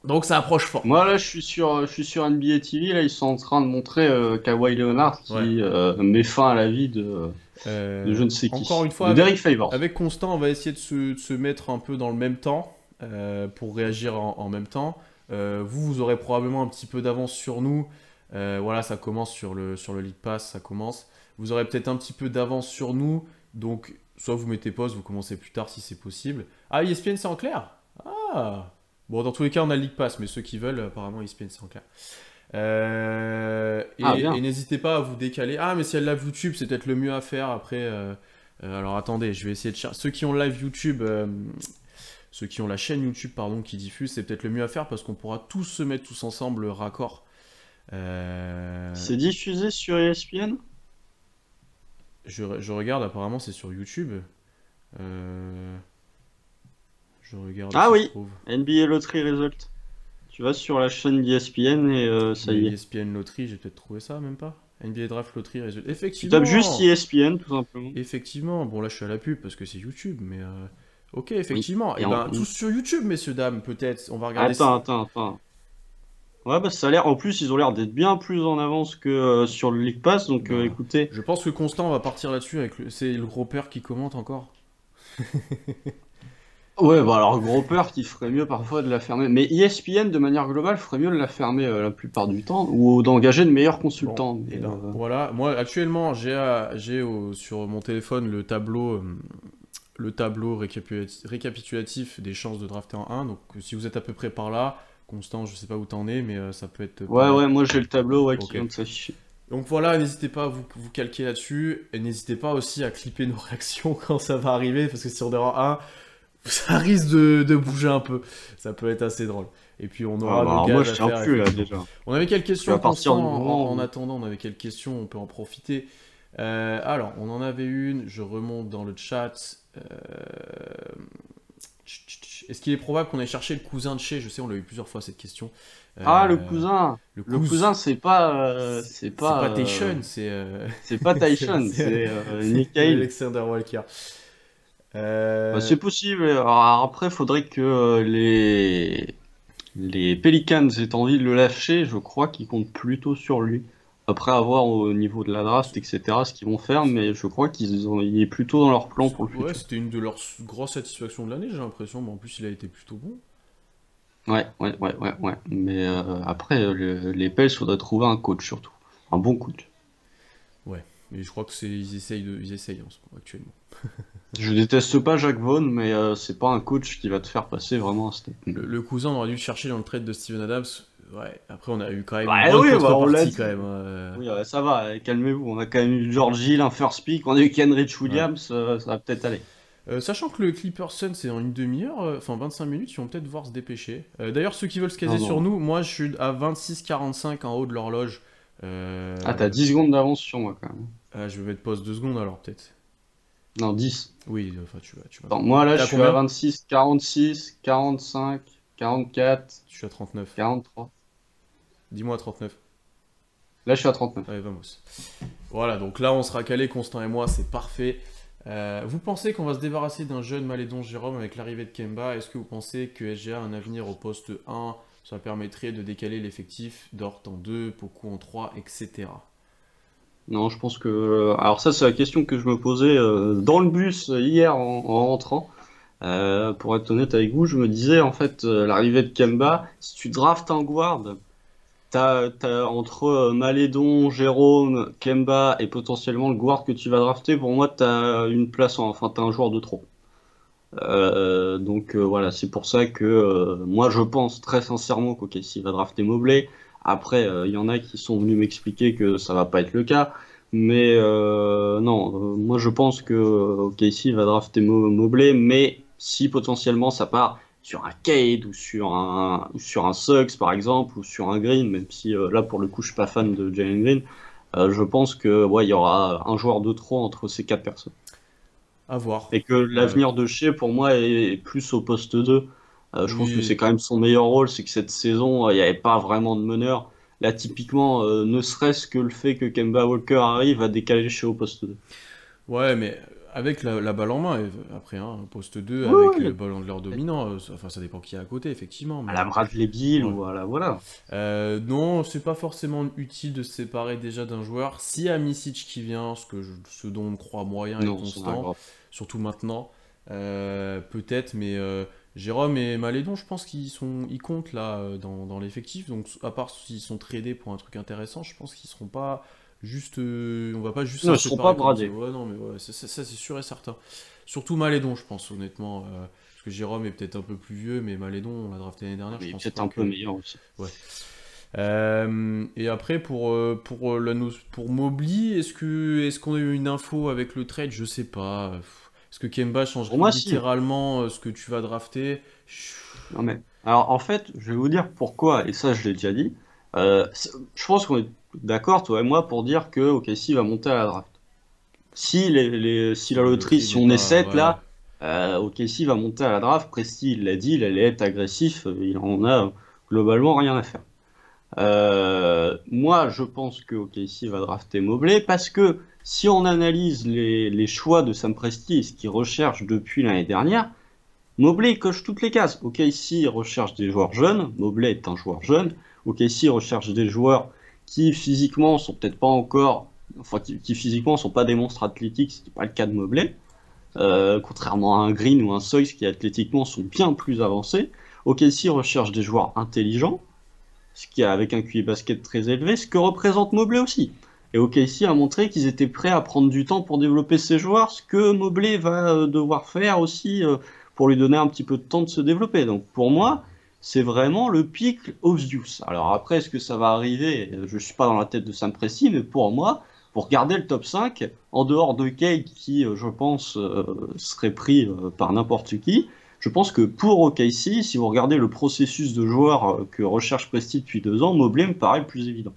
Donc, ça approche fort. Moi, là, je suis sur NBA TV. Là, ils sont en train de montrer Kawhi Leonard qui met fin à la vie de je ne sais qui. Encore une fois, Derek Favors. Avec Constant, on va essayer de se mettre un peu dans le même temps pour réagir en même temps. Vous aurez probablement un petit peu d'avance sur nous. Voilà, ça commence sur le League Pass, ça commence. Vous aurez peut-être un petit peu d'avance sur nous. Donc, soit vous mettez pause, vous commencez plus tard si c'est possible. Ah, ESPN, c'est en clair? Ah! Bon, dans tous les cas, on a le League Pass, mais ceux qui veulent, apparemment, ESPN, c'est en clair. Et n'hésitez pas à vous décaler. Ah, mais si elle live YouTube, c'est peut-être le mieux à faire après. Alors, attendez, je vais essayer de chercher. Ceux qui ont live YouTube, ceux qui ont la chaîne YouTube, pardon, qui diffuse, c'est peut-être le mieux à faire parce qu'on pourra tous se mettre tous ensemble raccord. C'est diffusé sur ESPN? Je regarde, apparemment, c'est sur YouTube. Je regarde. Ah oui, NBA Lottery Result. Tu vas sur la chaîne d'ESPN et ça y est. ESPN Lottery, j'ai peut-être trouvé ça, même pas. NBA Draft Lottery Result. Effectivement. Tu tapes juste ESPN, tout simplement. Effectivement. Bon, là, je suis à la pub parce que c'est YouTube, mais... Ok, effectivement. Oui. Et ben, tous sur YouTube, messieurs, dames, peut-être. On va regarder ça. Attends. Ouais, bah ça a l'air... En plus, ils ont l'air d'être bien plus en avance que sur le League Pass, donc écoutez... Je pense que Constant va partir là-dessus, c'est le gros père qui commente encore. Ouais, bah alors gros peur qu'il ferait mieux parfois de la fermer. Mais ESPN, de manière globale, ferait mieux de la fermer la plupart du temps, ou d'engager de meilleurs consultants. Bon, mais voilà, moi actuellement, j'ai sur mon téléphone le tableau récapitulatif des chances de drafter en 1. Donc si vous êtes à peu près par là, Constant, je sais pas où t'en es, mais ça peut être... Ouais, moi j'ai le tableau qui vient de s'afficher. Donc voilà, n'hésitez pas à vous calquer là-dessus, et n'hésitez pas aussi à clipper nos réactions quand ça va arriver, parce que si on est en 1... ça risque de bouger un peu. Ça peut être assez drôle. Et puis on aura le gage à faire. Moi, je plus là déjà. On avait quelques questions en attendant. On avait quelques questions. On peut en profiter. Alors, on en avait une. Je remonte dans le chat. Est-ce qu'il est probable qu'on ait cherché le cousin de chez? Je sais, on l'a eu plusieurs fois cette question. Le cousin. Le cousin, c'est pas. C'est pas Tyson. C'est pas Tyson. C'est Mikhail Alexander Walker. C'est possible. Alors après, il faudrait que les Pelicans aient envie de le lâcher. Je crois qu'ils comptent plutôt sur lui. Après avoir au niveau de la draft, etc., ce qu'ils vont faire, mais je crois qu'il est plutôt dans leur plan pour le futur. Ouais, c'était une de leurs grosses satisfactions de l'année, j'ai l'impression. Mais en plus, il a été plutôt bon. Ouais. Mais après, les Pels, il faudrait trouver un coach surtout. Un bon coach. Ouais, mais je crois que ils essayent en ce moment, actuellement. Je déteste pas Jacques Vaughn, mais c'est pas un coach qui va te faire passer vraiment un step. Le cousin, on aurait dû le chercher dans le trade de Steven Adams. Ouais, après on a eu quand même une bonne contrepartie quand même. Oui, ça va, calmez-vous. On a quand même eu George Hill, un first pick, on a eu Kenrich Williams, ça va peut-être aller. Sachant que le Clippers Sun c'est en une demi-heure, enfin 25 minutes, ils vont peut-être voir se dépêcher. D'ailleurs, ceux qui veulent se caser sur nous, moi je suis à 26-45 en haut de l'horloge. T'as 10 secondes d'avance sur moi quand même. Je vais mettre pause 2 secondes alors peut-être. Non, 10. Oui, enfin tu vas. Attends, moi là je suis à 26, 46, 45, 44. Je suis à 39. 43. Dis-moi à 39. Là je suis à 39. Allez, vamos. Voilà, donc là on sera calé, Constant et moi, c'est parfait. Vous pensez qu'on va se débarrasser d'un jeune Malédon Jérôme avec l'arrivée de Kemba? Est-ce que vous pensez que SGA a un avenir au poste 1? Ça permettrait de décaler l'effectif, Dort en 2, Poku en 3, etc. Non, je pense que... Alors ça, c'est la question que je me posais dans le bus hier en rentrant. Pour être honnête avec vous, je me disais, en fait, l'arrivée de Kemba, si tu draftes un guard, Entre Malédon, Jérôme, Kemba et potentiellement le guard que tu vas drafter, pour moi, t'as une place enfin, t'as un joueur de trop. Voilà, c'est pour ça que moi je pense très sincèrement qu'OKC va drafter Mobley. Après, il y en a qui sont venus m'expliquer que ça va pas être le cas. Mais non, moi je pense que OKC va drafter Mobley, mais si potentiellement ça part sur un Cade ou sur un Suggs par exemple, ou sur un Green, même si là pour le coup je suis pas fan de Jalen Green, je pense que ouais, il y aura un joueur de trop entre ces quatre personnes. À voir. Et que Ouais. l'avenir de Shea, pour moi, est plus au poste 2. Je pense que c'est Oui. quand même son meilleur rôle, c'est que cette saison, il n'y avait pas vraiment de meneur. Là, typiquement, ne serait-ce que le fait que Kemba Walker arrive à décaler Shea au poste 2. Ouais, mais avec la balle en main, après, hein, poste 2 Oui, avec le oui. ballon de leur dominant, enfin ça dépend qui est à côté, effectivement, À mais la Bradley Beal ouais. ou à la... Voilà. Non, c'est pas forcément utile de se séparer déjà d'un joueur. Si y a Misic qui vient, ce dont on croit moyen et Non, c'est pas constant, grave. surtout maintenant, peut-être, mais Jérôme et Malédon, je pense ils comptent là dans l'effectif. Donc, à part s'ils sont tradés pour un truc intéressant, je pense qu'ils seront pas juste. On va pas juste Non, s'en ils seront pas séparer comme ça. bradés. Ouais, non, mais ouais, ça, c'est sûr et certain. Surtout Malédon, je pense, honnêtement. Parce que Jérôme est peut-être un peu plus vieux, mais Malédon, on l'a drafté l'année dernière, je Mais pense peut-être pas un peu que. meilleur aussi. Ouais. Et après, pour Mobley, est-ce qu'on a eu une info avec le trade? Je sais pas. Est-ce que Kemba change Pour moi, si. littéralement ce que tu vas drafter? Non, mais... Alors, en fait, je vais vous dire pourquoi, et ça, je l'ai déjà dit. Je pense qu'on est d'accord, toi et moi, pour dire que OKC va monter à la draft. Si Si la la loterie, loterie si n'est on est pas. 7 Ouais. là, OKC va monter à la draft. Presti, il l'a dit, il allait être agressif, il en a globalement rien à faire. Moi, je pense que OKC va drafter Mobley parce que si on analyse les choix de Sam Presti et ce qu'il recherche depuis l'année dernière, Mobley coche toutes les cases. OKC recherche des joueurs jeunes, Mobley est un joueur jeune. OKC recherche des joueurs qui physiquement sont peut-être pas encore, enfin qui physiquement sont pas des monstres athlétiques, ce qui n'est pas le cas de Mobley. Contrairement à un Green ou un Suggs qui athlétiquement sont bien plus avancés. OKC recherche des joueurs intelligents, ce qui a avec un QI basket très élevé, ce que représente Mobley aussi. Et OKC a montré qu'ils étaient prêts à prendre du temps pour développer ses joueurs, ce que Mobley va devoir faire aussi pour lui donner un petit peu de temps de se développer. Donc pour moi, c'est vraiment le pic obvious. Alors après, est-ce que ça va arriver? Je ne suis pas dans la tête de Sam Presti, mais pour moi, pour garder le top 5, en dehors de Cade qui, je pense, serait pris par n'importe qui, je pense que pour OKC, si vous regardez le processus de joueur que recherche Presti depuis 2 ans, Mobley me paraît le plus évident.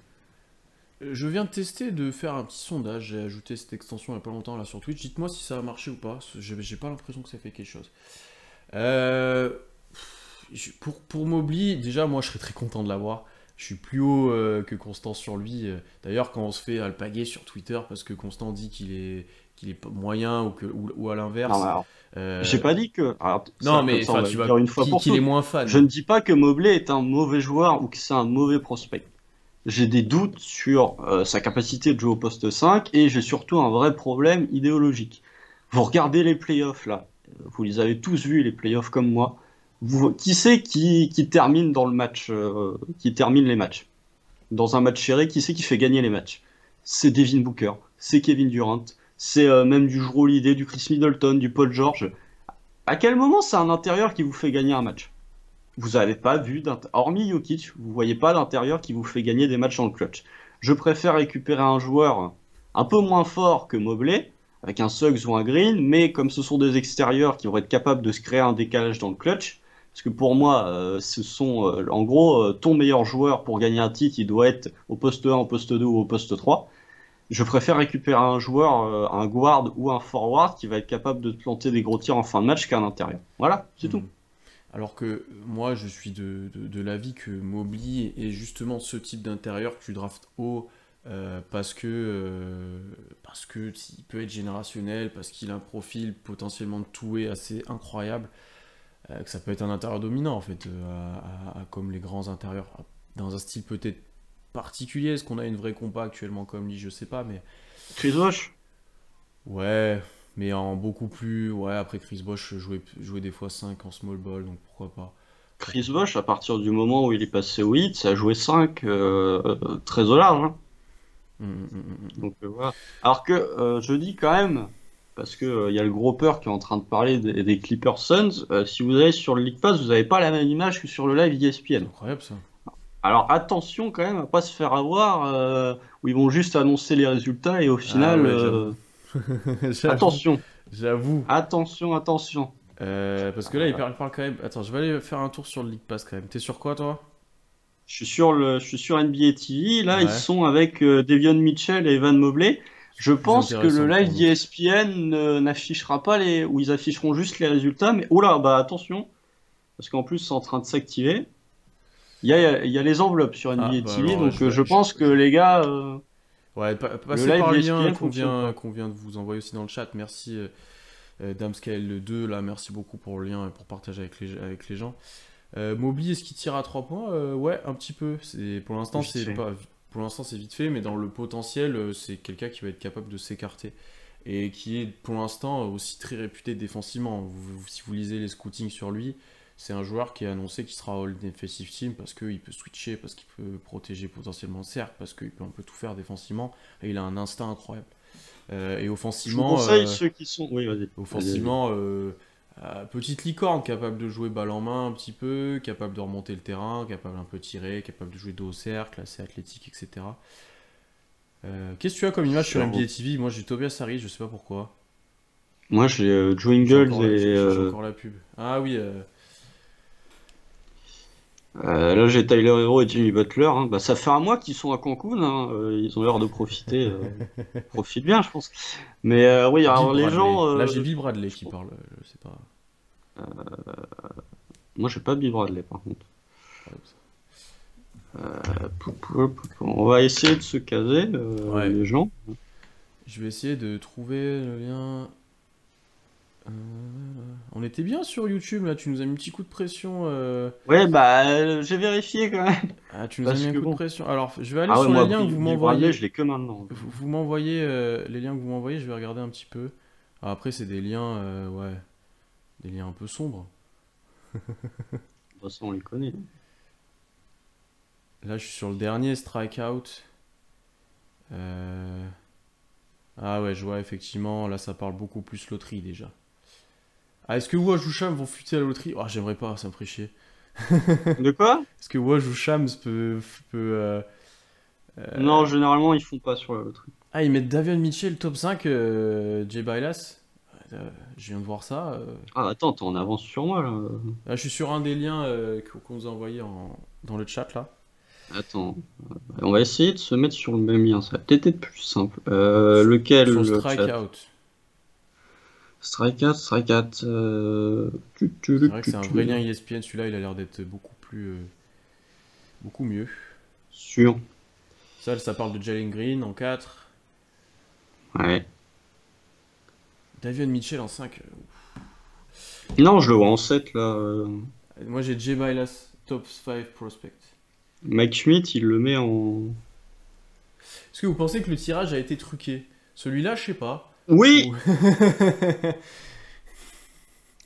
Je viens de tester de faire un petit sondage. J'ai ajouté cette extension il n'y a pas longtemps là sur Twitch. Dites-moi si ça a marché ou pas. J'ai pas l'impression que ça fait quelque chose. Euh, pour Mobley, déjà, moi, je serais très content de l'avoir. Je suis plus haut que Constant sur lui. D'ailleurs, quand on se fait alpaguer sur Twitter parce que Constant dit qu'il est pas moyen ou à Non, mais l'inverse. alors, j'ai euh, pas dit que. Alors, non, ça, comme mais ça, on enfin, va tu le vas dire une fois pour qu'il est toutes. moins Je fan. ne dis pas que Mobley est un mauvais joueur ou que c'est un mauvais prospect. J'ai des doutes sur sa capacité de jouer au poste 5 et j'ai surtout un vrai problème idéologique. Vous regardez les playoffs là, vous les avez tous vus les playoffs comme moi. Qui c'est qui termine dans le match, qui termine les matchs? Dans un match serré, qui c'est qui fait gagner les matchs? C'est Devin Booker, c'est Kevin Durant, c'est même du Jrue Holiday, du Chris Middleton, du Paul George. À quel moment c'est un intérieur qui vous fait gagner un match? Vous n'avez pas vu, hormis Jokic, vous voyez pas d'intérieur qui vous fait gagner des matchs dans le clutch. Je préfère récupérer un joueur un peu moins fort que Mobley, avec un Suggs ou un Green, mais comme ce sont des extérieurs qui vont être capables de se créer un décalage dans le clutch, parce que pour moi, ce sont en gros ton meilleur joueur pour gagner un titre, il doit être au poste 1, au poste 2 ou au poste 3. Je préfère récupérer un joueur, un guard ou un forward qui va être capable de te planter des gros tirs en fin de match qu'un intérieur. Voilà, c'est tout. Hmm. Alors que moi, je suis de l'avis que Mobley est justement ce type d'intérieur que tu draftes haut parce que il peut être générationnel, parce qu'il a un profil potentiellement de toué assez incroyable, que ça peut être un intérieur dominant en fait, comme les grands intérieurs, dans un style peut-être particulier. Est-ce qu'on a une vraie compa actuellement comme lui? Je sais pas, mais Chris Bosh. ouais, mais en beaucoup plus. Ouais, après Chris Bosh jouait des fois 5 en small ball, donc pourquoi pas. Chris Bosh, à partir du moment où il est passé au hit, ça a joué 5 très au large, hein. Donc voilà. Alors que je dis quand même, parce que il y a le gros peur qui est en train de parler des Clippers Suns, si vous allez sur le League Pass, vous n'avez pas la même image que sur le live C'est ESPN. incroyable ça. Alors attention quand même à pas se faire avoir, où ils vont juste annoncer les résultats et au Ah final, ouais, j'avoue. J'avoue. attention, J'avoue. attention, attention. Parce que là, il parle quand même. Attends, je vais aller faire un tour sur le League Pass quand même. T'es sur quoi, toi? Je suis sur NBA TV. Là, ils Ouais. sont avec Devion Mitchell et Evan Mobley. Je Plus pense que le intéressant pour live nous. d'ESPN n'affichera pas ou ils afficheront juste les résultats. Mais oh là, bah attention, parce qu'en plus, c'est en train de s'activer. Il y a les enveloppes sur Ah, NBA bah TV, alors, donc je pense que les gars, Ouais, le passez live par le lien d'ESPN fonctionne pas. qu'on vient de vous envoyer aussi dans le chat. Merci, Damscale 2, là, merci beaucoup pour le lien et pour partager avec les gens. Mobley, est-ce qu'il tire à 3 points? Ouais, un petit peu. Pour l'instant, Vite c'est fait. pas, pour l'instant, c'est vite fait, mais dans le potentiel, c'est quelqu'un qui va être capable de s'écarter. Et qui est pour l'instant aussi très réputé défensivement. Si vous lisez les scootings sur lui, c'est un joueur qui est annoncé qu'il sera All Defensive Team parce qu'il peut switcher, parce qu'il peut protéger potentiellement le cercle, parce qu'il peut un peu tout faire défensivement. Et il a un instinct incroyable. Et Je vous conseille offensivement, ceux qui sont. Oui, vas-y. Vas-y. offensivement petite licorne, capable de jouer balle en main un petit peu, capable de remonter le terrain, capable un peu tirer, capable de jouer dos au cercle, assez athlétique, etc. Qu'est-ce que tu as comme image sur NBA TV? Moi j'ai Tobias Harris, je sais pas pourquoi. Moi, j'ai Joe J'ai Ingles encore, et j'ai encore la pub. Ah oui, là, j'ai Tyler Hero et Jimmy Butler, hein. Bah, ça fait un mois qu'ils sont à Cancun, hein. Ils ont l'air de profiter. Profitent bien, je pense. Mais oui, Bill alors les Bradley. gens. Là j'ai Bill Bradley qui parle, je sais pas. Moi, j'ai pas Bill Bradley, par contre. Ouais, ça. On va essayer de se caser, Ouais. les gens. Je vais essayer de trouver le lien. Euh, On était bien sur YouTube là, tu nous as mis un petit coup de pression. Ouais, bah, j'ai vérifié quand même. Ah, tu nous as Parce mis un que coup de bon. pression. Alors, je vais aller Ah ouais, sur les moi, liens que vous Bill Bradley, je m'envoyez. l'ai que maintenant. Vous m'envoyez les liens que vous m'envoyez, je vais regarder un petit peu. Ah, après, c'est des liens, ouais, des liens un peu sombres. De toute façon, on les connaît. Là, je suis sur le dernier Strikeout. Euh, Ah ouais, je vois effectivement, là, ça parle beaucoup plus loterie déjà. Ah, est-ce que Woj ou Shams vont fuiter la loterie? Ah, j'aimerais pas, ça me ferait chier. De quoi? Est-ce que Woj ou Shams peut Non, généralement, ils font pas sur le truc. Ah, ils mettent Davion Mitchell top 5, Jay Bilas. Je viens de voir ça. Ah, attends, t'es en avance sur moi, là. Là, je suis sur un des liens qu'on nous a envoyé dans le chat là. Attends, on va essayer de se mettre sur le même lien, ça va peut-être être plus simple. Sur, Lequel, sur le chat? Strikeout. Strikeout. C'est vrai que c'est un vrai lien ESPN, celui-là il a l'air d'être beaucoup mieux. Sûr. Ça parle de Jalen Green en 4. Ouais. Davion Mitchell en 5. Non, je le vois en 7 là. Moi j'ai Jay Bilas, top 5 prospect. Mike Schmidt, il le met en. Est-ce que vous pensez que le tirage a été truqué? Celui-là, je sais pas. Oui! Ou-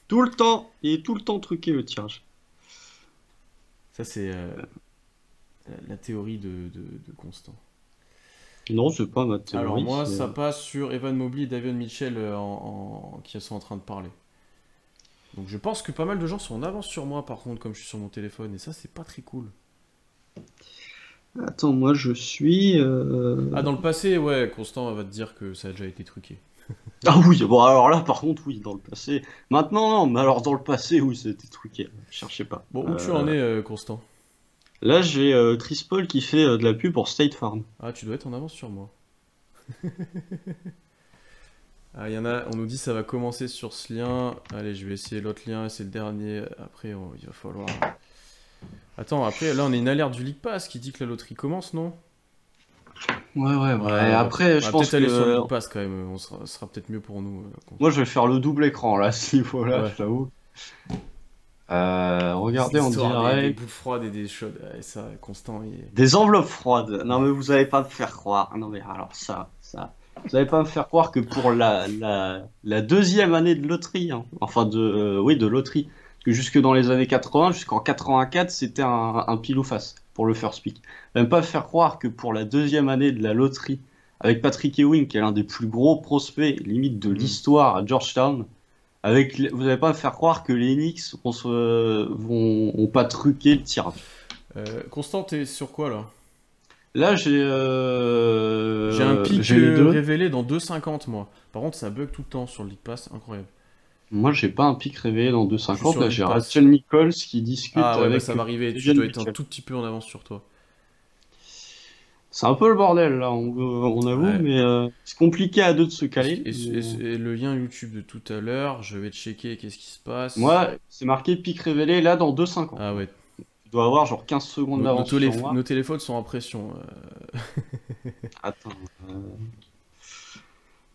Tout le temps! Il est tout le temps truqué le tirage. Ça, c'est la théorie de Constant. Non, c'est pas ma Alors, théorie. moi, c'est- ça passe sur Evan Mobley et Davion Mitchell qui sont en train de parler. Donc, je pense que pas mal de gens sont en avance sur moi, par contre, comme je suis sur mon téléphone. Et ça, c'est pas très cool. Attends, moi je suis. Ah, dans le passé, ouais, Constant va te dire que ça a déjà été truqué. Ah oui, bon alors là par contre, oui, dans le passé. Maintenant, non, mais alors dans le passé, oui, c'était truqué. Cherchez pas. Bon, où tu en es, Constant? Là, j'ai Chris Paul qui fait de la pub pour State Farm. Ah, tu dois être en avance sur moi. Ah, il y en a, on nous dit ça va commencer sur ce lien. Allez, je vais essayer l'autre lien, c'est le dernier. Après, il va falloir. Attends, après, là, on a une alerte du League Pass qui dit que la loterie commence, non? Ouais. Après, On je va pense peut-être aller sur le que League Pass quand même. Ce sera peut-être mieux pour nous. moi, je vais faire le double écran là, s'il faut là, Ouais. je t'avoue. Regardez en Histoire des direct. boules froides et des chaudes. Ouais, ça, Constant, Des enveloppes froides. Non, mais vous allez pas me faire croire. Non, mais alors ça. Vous allez pas me faire croire que pour la deuxième année de loterie, hein, enfin oui, de loterie, que jusque dans les années 80, jusqu'en 84, c'était un pile ou face pour le first pick. Même pas faire croire que pour la deuxième année de la loterie, avec Patrick Ewing, qui est l'un des plus gros prospects, limite de l'histoire à Georgetown, vous n'allez pas faire croire que les Knicks vont pas truquer le tirage. Constant, t'es sur quoi là? Là, j'ai un pic les deux. révélé dans 2,50 moi. Par contre, ça bug tout le temps sur le League Pass, incroyable. Moi, j'ai pas un pic réveillé dans Je suis 2,50. sur Là, le j'ai League Pass. Rachel Nichols qui discute Ah ouais, bah, avec. ça va arriver, tu Eugene dois être un Mitchell. tout petit peu en avance sur toi. C'est un peu le bordel là, on avoue, Ouais. mais c'est compliqué à deux de se caler. Et le lien YouTube de tout à l'heure, je vais checker qu'est-ce qui se passe. Moi, c'est marqué pic révélé là dans 2,50. Ah ouais. Tu dois avoir genre 15 secondes d'avance sur moi. Nos téléphones sont en pression. Attends.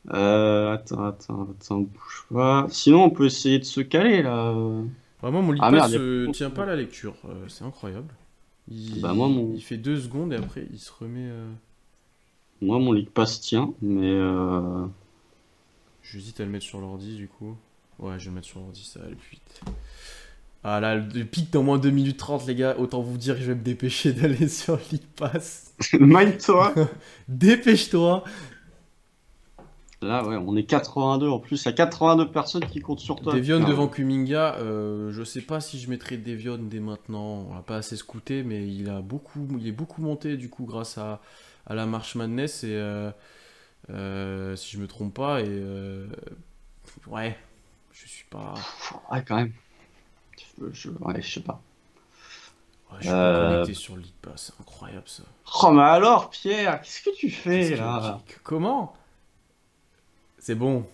Attends, bouge pas. Sinon, on peut essayer de se caler là. Vraiment, mon League Ah, Pass merde, tient pas à la lecture. C'est incroyable. Bah, moi, il fait 2 secondes et après il se remet. Moi, mon League Pass tient, mais J'hésite à le mettre sur l'ordi du coup. Ouais, je vais le mettre sur l'ordi, ça va aller plus vite. Ah là, le pic dans moins 2 minutes 30, les gars. Autant vous dire que je vais me dépêcher d'aller sur League Pass. mind-toi. Dépêche-toi. Là, ouais, on est 82 en plus. Il y a 82 personnes qui comptent sur toi. Devion devant Kuminga, je sais pas si je mettrais Devion dès maintenant. On l'a pas assez scouté, mais il est beaucoup monté du coup grâce à la March Madness et si je me trompe pas ouais, je suis pas. Ouais, quand même. Ouais, je sais pas. Ouais, je suis pas connecté sur le League Pass, c'est incroyable ça. Oh, mais alors, Pierre, qu'est-ce que tu fais là? Comment? C'est bon,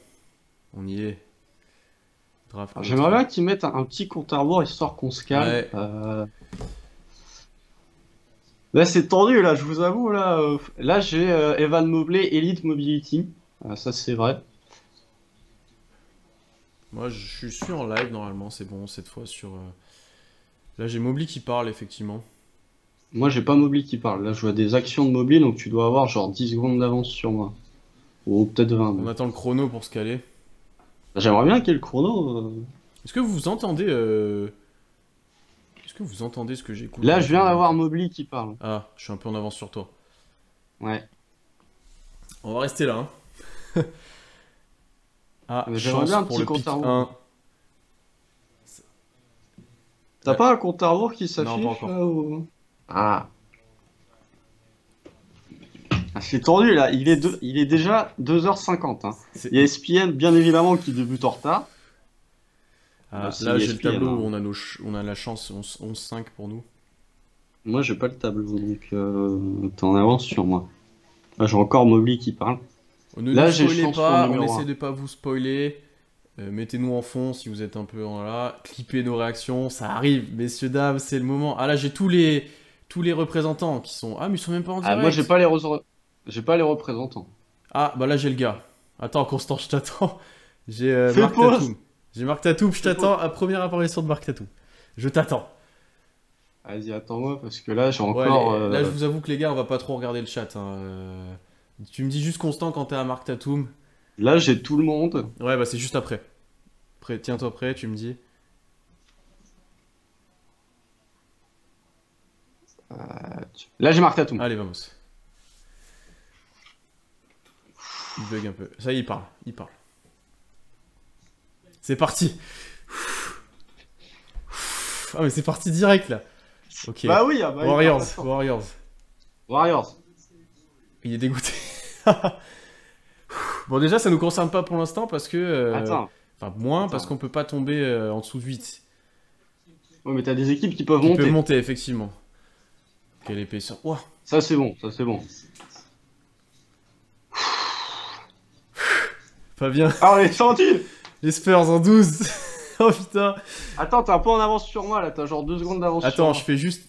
on y est. J'aimerais bien qu'ils mettent un petit compte à rebours histoire qu'on se calme. Ouais. Là, c'est tendu, là, je vous avoue. Là, j'ai Evan Mobley Elite Mobility. Ça, c'est vrai. Moi, je suis en live normalement, c'est bon cette fois sur. Là, j'ai Mobley qui parle effectivement. Moi, j'ai pas Mobley qui parle. Là, je vois des actions de Mobley, donc tu dois avoir genre 10 secondes d'avance sur moi. Ou peut-être 20. On attend le chrono pour se caler. J'aimerais bien qu'il y ait le chrono. Est-ce que vous entendez Est-ce que vous entendez ce que j'écoute? Là, je viens d'avoir Mobley qui parle. Ah, je suis un peu en avance sur toi. Ouais. On va rester là. Hein. Ah, j'aimerais chance bien un pour petit le compte pick à rebours. 1. T'as pas un compte à rebours qui s'affiche? Non, pas encore. Là, Ah. C'est tendu là, il est déjà 2h50. Hein. Il y a ESPN bien évidemment qui débute en retard. Ah, C'est là j'ai le ESPN, tableau où hein. on a la chance 11-5 pour nous. Moi j'ai pas le tableau donc t'es en avance sur moi. Là j'ai encore Mobley qui parle. Ne là nous j'ai spoilez chance pour pas, le on numéro essaie 1. de pas vous spoiler. Mettez-nous en fond si vous êtes un peu là. Clippez nos réactions, ça arrive, messieurs, dames, c'est le moment. Ah là j'ai tous les représentants qui sont. Ah mais ils sont même pas en direct. Ah moi j'ai pas les représentants. Ah bah là j'ai le gars. Attends Constant, je t'attends. J'ai Fais Marc pause. Tatoum. J'ai Marc Tatoum, je t'attends. À première apparition de Marc Tatoum. Je t'attends. Vas-y attends-moi parce que là j'ai Ouais, encore... là je vous avoue que les gars on va pas trop regarder le chat. Hein. Tu me dis juste Constant quand t'es à Marc Tatoum. Là j'ai tout le monde. Ouais bah c'est juste après. Tiens-toi prêt, tu me dis. Là j'ai Marc Tatoum. Allez vamos. Il bug un peu. Ça y est, il parle. C'est parti. Ah mais c'est parti direct là. Ok. Bah oui, ah bah, Warriors. Il est dégoûté. Bon déjà ça nous concerne pas pour l'instant parce que... Attends. Enfin moins parce qu'on peut pas tomber en dessous de 8. Ouais mais t'as des équipes qui peuvent Qui monter. peut monter effectivement. Quelle épaisseur. Ouah. Ça c'est bon. Fabien. Ah on est tendu. Les Spurs en 12. Oh putain. Attends, t'es un peu en avance sur moi là, t'as genre 2 secondes d'avance sur Attends, moi. je fais juste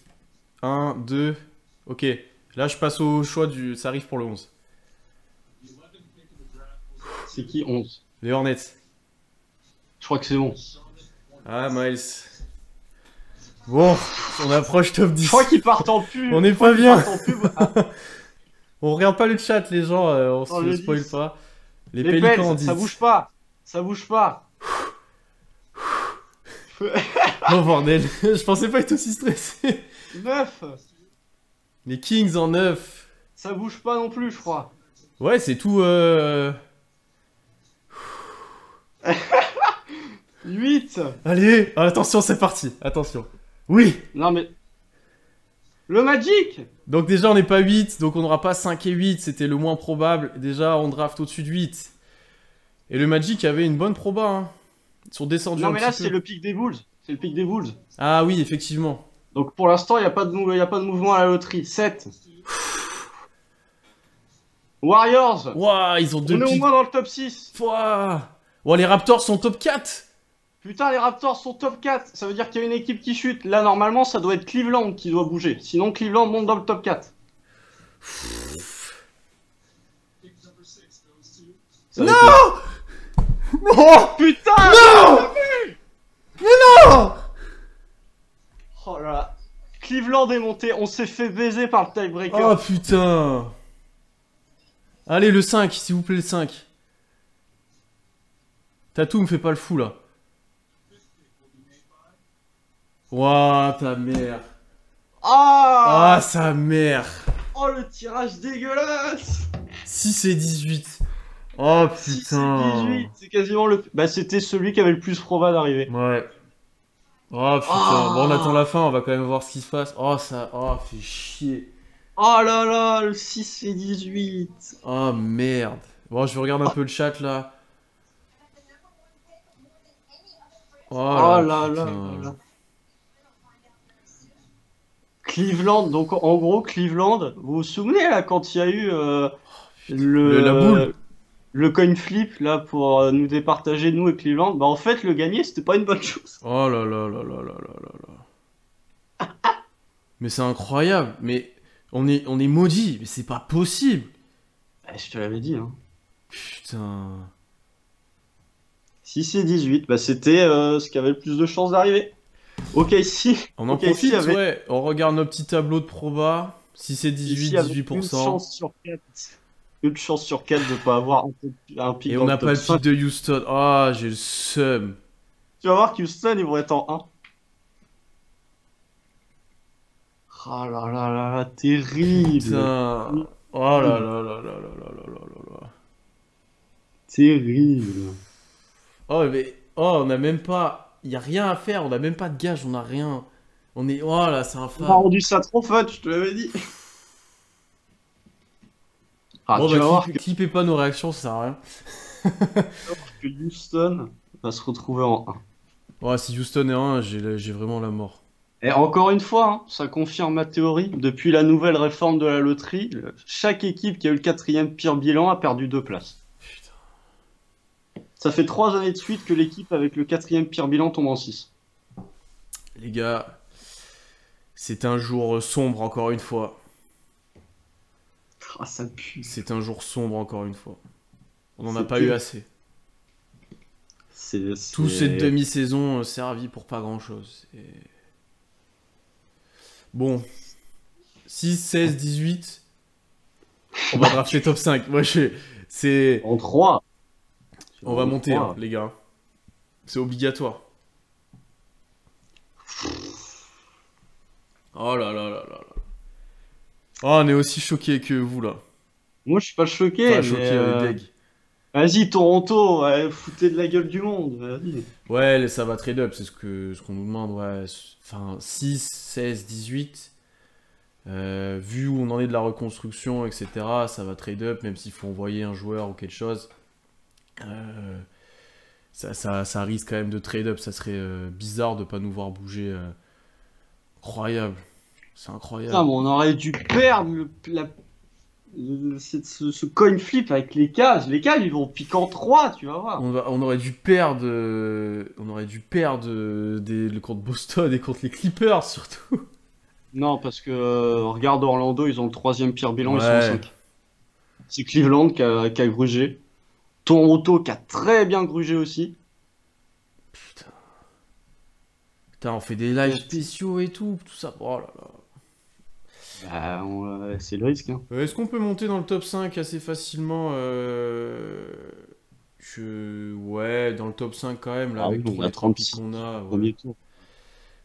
1, 2. Ok. Là, je passe au choix du. Ça arrive pour le 11. C'est qui 11? Les Hornets. Je crois que c'est bon. Ah, Miles. Bon, on approche top 10. Je crois qu'ils partent en pub. On est pas bien. Ah, On regarde pas le chat, les gens. On Oh, se le spoil 10. pas. Les les Pélicans en Pels, 10. ça bouge pas. Ça bouge pas. Oh bordel, je pensais pas être aussi stressé. 9. Les Kings en 9. Ça bouge pas non plus, je crois. Ouais, c'est tout. 8. Allez, attention, c'est parti. Attention. Oui. Non mais... Le Magic. Donc déjà, on n'est pas 8, donc on n'aura pas 5 et 8. C'était le moins probable. Déjà, on draft au-dessus de 8. Et le Magic avait une bonne proba, hein. Ils sont descendus Non un mais là, petit c'est peu. le pic des Bulls. C'est le pic des Bulls. Ah oui, effectivement. Donc pour l'instant, il n'y a pas de mouvement à la loterie. 7. Warriors. Ouah, ils ont On deux est au pics. moins dans le top 6. Ouah. Ouah, les Raptors sont top 4. Putain, les Raptors sont top 4. Ça veut dire qu'il y a une équipe qui chute. Là, normalement, ça doit être Cleveland qui doit bouger. Sinon, Cleveland monte dans le top 4. Ça va être- Non. Putain. Non. Non. Oh là là. Cleveland est monté. On s'est fait baiser par le tiebreaker. Oh putain. Allez, le 5, s'il vous plaît, le 5. Tatou, me fait pas le fou, là. Ouah, ta mère. Ah, Ah, sa mère. oh, le tirage dégueulasse. 6 et 18. Oh 6 et putain. 18, c'est quasiment le... Bah, c'était celui qui avait le plus proba d'arriver. Ouais. Oh putain. Ah. Bon, on attend la fin, on va quand même voir ce qui se passe. Oh, ça. Oh, fait chier. Oh là là, le 6 et 18. Oh merde. Bon, je regarde un peu le chat là. Oh Oh là, là là putain. là là. Cleveland, donc en gros, Cleveland, vous vous souvenez là quand il y a eu La boule. le coin flip là pour nous départager nous et Cleveland, bah en fait le gagner c'était pas une bonne chose. Oh là là là là là là là là. Mais c'est incroyable. Mais on est maudits. Mais c'est pas possible. Je te l'avais dit, hein. Putain. 6 et 18, bah c'était ce qui avait le plus de chances d'arriver. Ok, si. On en Ok, profite, si avait- ouais. On regarde nos petits tableaux de proba. Si c'est 18, ici, avec 18%. une chance sur 4 de pas avoir un pic Et dans on le n'a top pas le 5. pic de Houston. Ah, j'ai le seum. Tu vas voir qu'Houston, ils vont être en 1. Ah là là là là, terrible. Putain. Oh là là là là là là là là là. Terrible. Oh, mais. Oh, on n'a même pas. Il a rien à faire. On n'a même pas de gage. On n'a rien. On est. Oh là, c'est On a infâme. rendu ça trop fun, je te l'avais dit. Ah, Bon, tu vas voir bah, clippez pas nos réactions, ça sert à rien. que Houston va se retrouver en 1. Ouais, si Houston est 1, j'ai vraiment la mort. Et encore une fois, hein, ça confirme ma théorie. Depuis la nouvelle réforme de la loterie, chaque équipe qui a eu le 4e pire bilan a perdu 2 places. Putain. Ça fait 3 années de suite que l'équipe avec le 4e pire bilan tombe en 6. Les gars, c'est un jour sombre encore une fois. Ah, ça pue. C'est un jour sombre encore une fois. On n'en a C'est pas eu assez. Toute cette demi-saison servie pour pas grand-chose. Bon. 6, 16, 18. On va drafter top 5. Moi, c'est... En 3. On va monter, hein, les gars. C'est obligatoire. Oh là là là là là. Oh, on est aussi choqués que vous, là. Moi, je suis pas choqué. Pas mais, choqués, on est deg. Vas-y, Toronto, ouais, foutez de la gueule du monde. Vas-y. Ouais, ça va trade up, c'est ce qu'on nous demande. Ouais. Enfin, 6, 16, 18. Vu où on en est de la reconstruction, etc., ça va trade up, même s'il faut envoyer un joueur ou quelque chose. Ça risque quand même de trade up. Ça serait bizarre de pas nous voir bouger. Incroyable. C'est incroyable. Putain, mais on aurait dû perdre ce coin flip avec les cages. Les cages, ils vont piquer en 3, tu vas voir. On aurait dû perdre, contre Boston et contre les Clippers surtout. Non, parce que regarde Orlando, ils ont le 3e pire bilan, ils sont Ouais. 5. C'est Cleveland qui a grugé. Toronto qui a très bien grugé aussi. Putain, on fait des lives spéciaux et tout ça. Oh là là. Bah, c'est le risque. Hein. Est-ce qu'on peut monter dans le top 5 assez facilement Ouais, Ouais, dans le top 5 quand même, là, Ah oui, avec on tous a les 3 pics 36 qu'on a. Ouais. premier tour.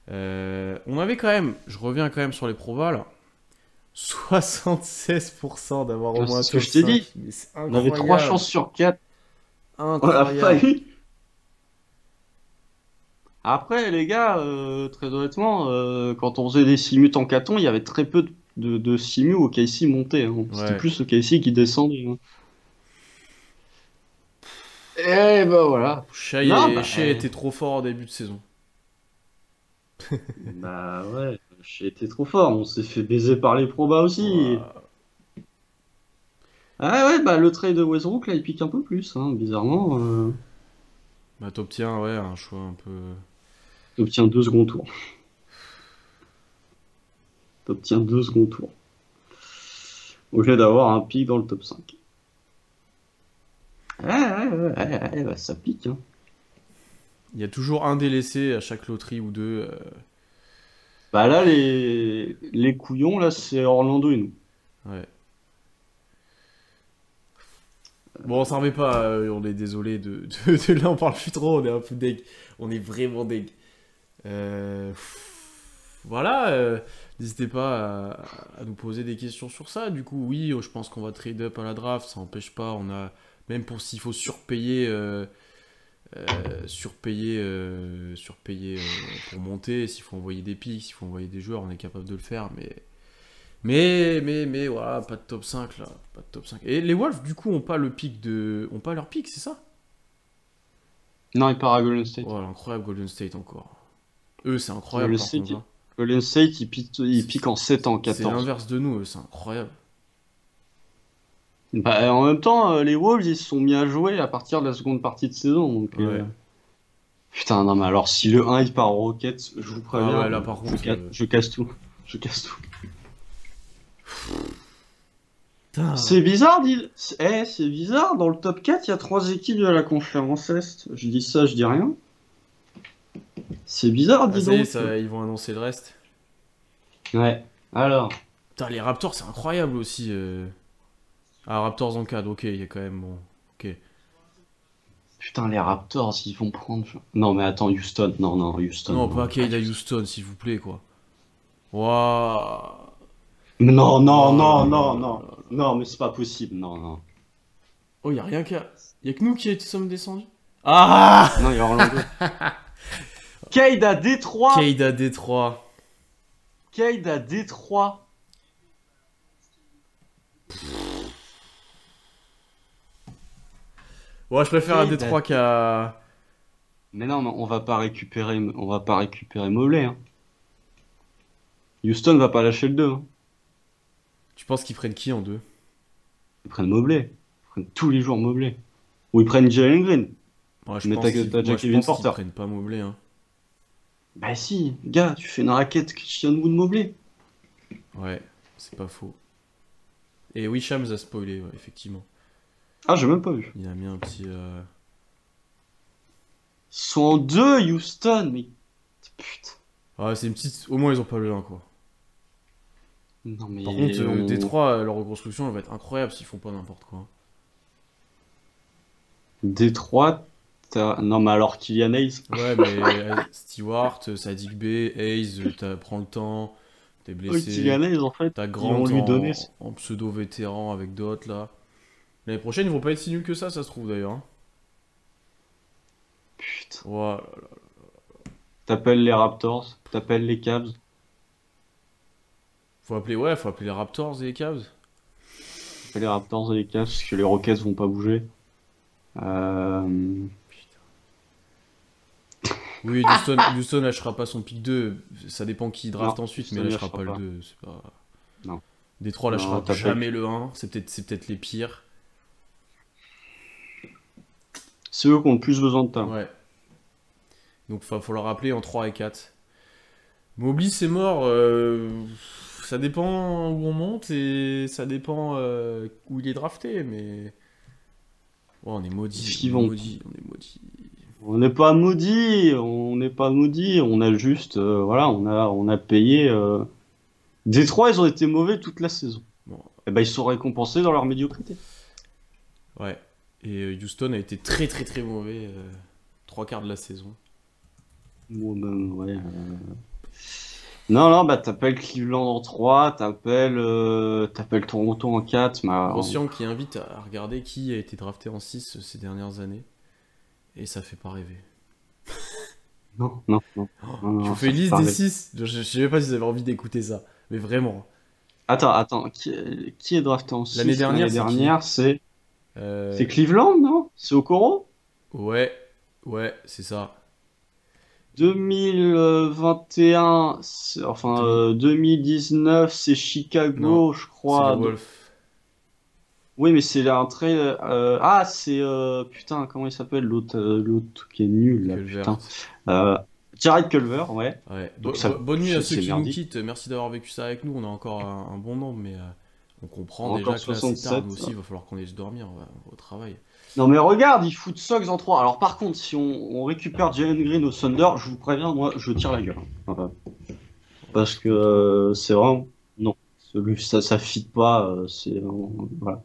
On avait quand même, je reviens quand même sur les probas, 76% d'avoir au moins un C'est ce que top je t'ai 5. dit. Mais c'est On avait 3 incroyable. chances sur 4. On a Incroyable. failli. Après, les gars, très honnêtement, quand on faisait des simuts en caton, il y avait très peu de simus au KC monté. Hein. C'était Ouais. plus le KC qui descendait. Hein. Et bah voilà. Non, Shea était trop fort au début de saison. bah ouais, j'ai été trop fort. On s'est fait baiser par les probas aussi. Ouah. Ah ouais, bah le trade de Westbrook, là, il pique un peu plus, hein, bizarrement. Bah, t'obtiens, ouais, un choix un peu. T'obtiens 2 secondes tours. T'obtiens 2 secondes tours. Au lieu d'avoir un pic dans le top 5. Ouais, bah, ça pique, hein. Il y a toujours un délaissé à chaque loterie ou deux. Bah là, les couillons, là, c'est Orlando et nous. Ouais. Bon, on s'en remet pas, on est désolé de là, on parle plus trop, on est un peu deg. On est vraiment deg. Voilà, n'hésitez pas à nous poser des questions sur ça. Du coup, oui, je pense qu'on va trade up à la draft, ça n'empêche pas. On a, même pour s'il faut surpayer, surpayer pour monter, s'il faut envoyer des picks, s'il faut envoyer des joueurs, on est capable de le faire. Mais voilà, pas de top 5 là, pas de top 5. Et les Wolves, du coup, ont pas leur pick, c'est ça? Non, il part à Golden State. Voilà, incroyable Golden State encore. Eux, c'est incroyable Golden par State, contre. Hein. Golden State, il pique en 7 ans, C'est 14. l'inverse de nous, eux, c'est incroyable. Bah, en même temps, les Wolves, ils se sont mis à jouer à partir de la seconde partie de saison. Donc, Ouais. putain, non, mais alors, si le 1 il part aux Rockets, je vous Ah préviens, ouais, là par contre. je casse tout. Je casse tout. Putain. C'est bizarre, c'est bizarre, dans le top 4, il y a 3 équipes de la conférence Est. Je dis ça, je dis rien. C'est bizarre, Ah, dis ça y est, donc. ils vont annoncer le reste. Ouais, alors. Putain, les Raptors, c'est incroyable aussi. Ah, Raptors en cadre, ok, il y a quand même bon. Ok. Putain, les Raptors, ils vont prendre. Non, mais attends, Houston. Non, non, Houston. Non, non. pas Cade à Houston, s'il vous plaît, quoi. Waouh. Non, non, Oh là non, là non, là non. là. Non, mais c'est pas possible. Non, non. Oh, y a rien qu'à. Y a que nous qui sommes descendus. Ah. Non, il y a Orlando. Cade à Détroit. Cade à Détroit. Cade à Détroit. Ouais, je préfère à Cade Détroit qu'à. Mais non, mais on va pas récupérer Mobley. Hein. Houston va pas lâcher le 2. Hein. Tu penses qu'ils prennent qui en deux? Ils prennent Mobley. Ils prennent tous les jours Mobley. Ou ils prennent Jalen Green. Moi, je Mais pense t'as qu'ils déjà moi, je Kevin pense qu'ils Porter. prennent pas Mobley. Hein. Bah si, gars, tu fais une raquette Christian Wood Mobley. Ouais, c'est pas faux. Et Wishams a spoilé, ouais, effectivement. Ah, j'ai même pas vu. Il a mis un petit. Ils sont en 2, Houston, mais. Putain. Ah, c'est une petite. Au moins, ils ont pas le 1, quoi. Non, mais. Par contre, on- Détroit, leur reconstruction, elle va être incroyable s'ils font pas n'importe quoi. Détroit. Non, mais alors Kylian Hayes. Ouais, mais Stewart, Sadiq Bey, Hayes, prends le temps, t'es Oui, blessé. Kylian Hayes, en fait, T'as ils Grant vont lui donner. en pseudo-vétéran avec d'autres là. L'année prochaine, ils vont pas être si nuls que ça se trouve d'ailleurs. Hein. Putain. Voilà. T'appelles les Raptors, t'appelles les Cavs. Faut appeler les Raptors et les Cavs. T'appelles les Raptors et les Cavs, parce que les Rockets vont pas bouger. Oui, Houston lâchera pas son pick 2. Ça dépend qui draft Non, ensuite, Houston mais lâchera lâchera pas le pas. 2. C'est pas... Non. Détroit Non, lâchera t'appelles- jamais le 1. C'est peut-être les pires. C'est eux qui ont le plus besoin de talent. Ouais. Donc il va falloir rappeler en 3 et 4. Mobley c'est mort. Ça dépend où on monte et ça dépend où il est drafté. Mais. Oh, on est maudit. Est-ce qu'ils On est vont- maudit. On est maudit. On n'est pas maudit, on n'est pas maudit, on a juste, voilà, on a payé. Détroit, ils ont été mauvais toute la saison. Bon, Et ben ils sont récompensés dans leur médiocrité. ouais. Et Houston a été très très très mauvais trois quarts de la saison. Bon, ben, ouais. Non, non, bah t'appelles Cleveland en 3, t'appelles Toronto en 4, mais Grossian qui invite à regarder qui a été drafté en 6 ces dernières années. Et ça fait pas rêver. non, non, non, Oh, non, je vous non, fais ça une fait liste pas des rêver. 6. Je sais pas si vous avez envie d'écouter ça. Mais vraiment. Attends, qui est drafté en L'année 6 l'année dernière, c'est qui? dernière? C'est Euh, Cleveland, non? C'est Okoro? Ouais, ouais, c'est ça. 2021, Demi... 2019, c'est Non, Chicago, je c'est les crois. Wolves. Oui, mais c'est un très. Ah, c'est. Putain, comment il s'appelle l'autre qui est nul là, putain. Culvert. Euh, Jared Culver, ouais. Ouais. Donc ça, Bonne nuit à ceux c'est qui nous merdique. quittent. Merci d'avoir vécu ça avec nous. On a encore un bon nombre, mais on comprend déjà Encore que là c'est tard. 67. Nous aussi, il va falloir qu'on aille se dormir. On va au travail. Non, mais regarde, ils foutent Suggs en 3. Alors, par contre, si on récupère Jalen Green au Thunder, je vous préviens, moi, je tire la gueule. Ouais, Parce je suis que content. c'est vraiment. Non. Ça fit pas. Voilà.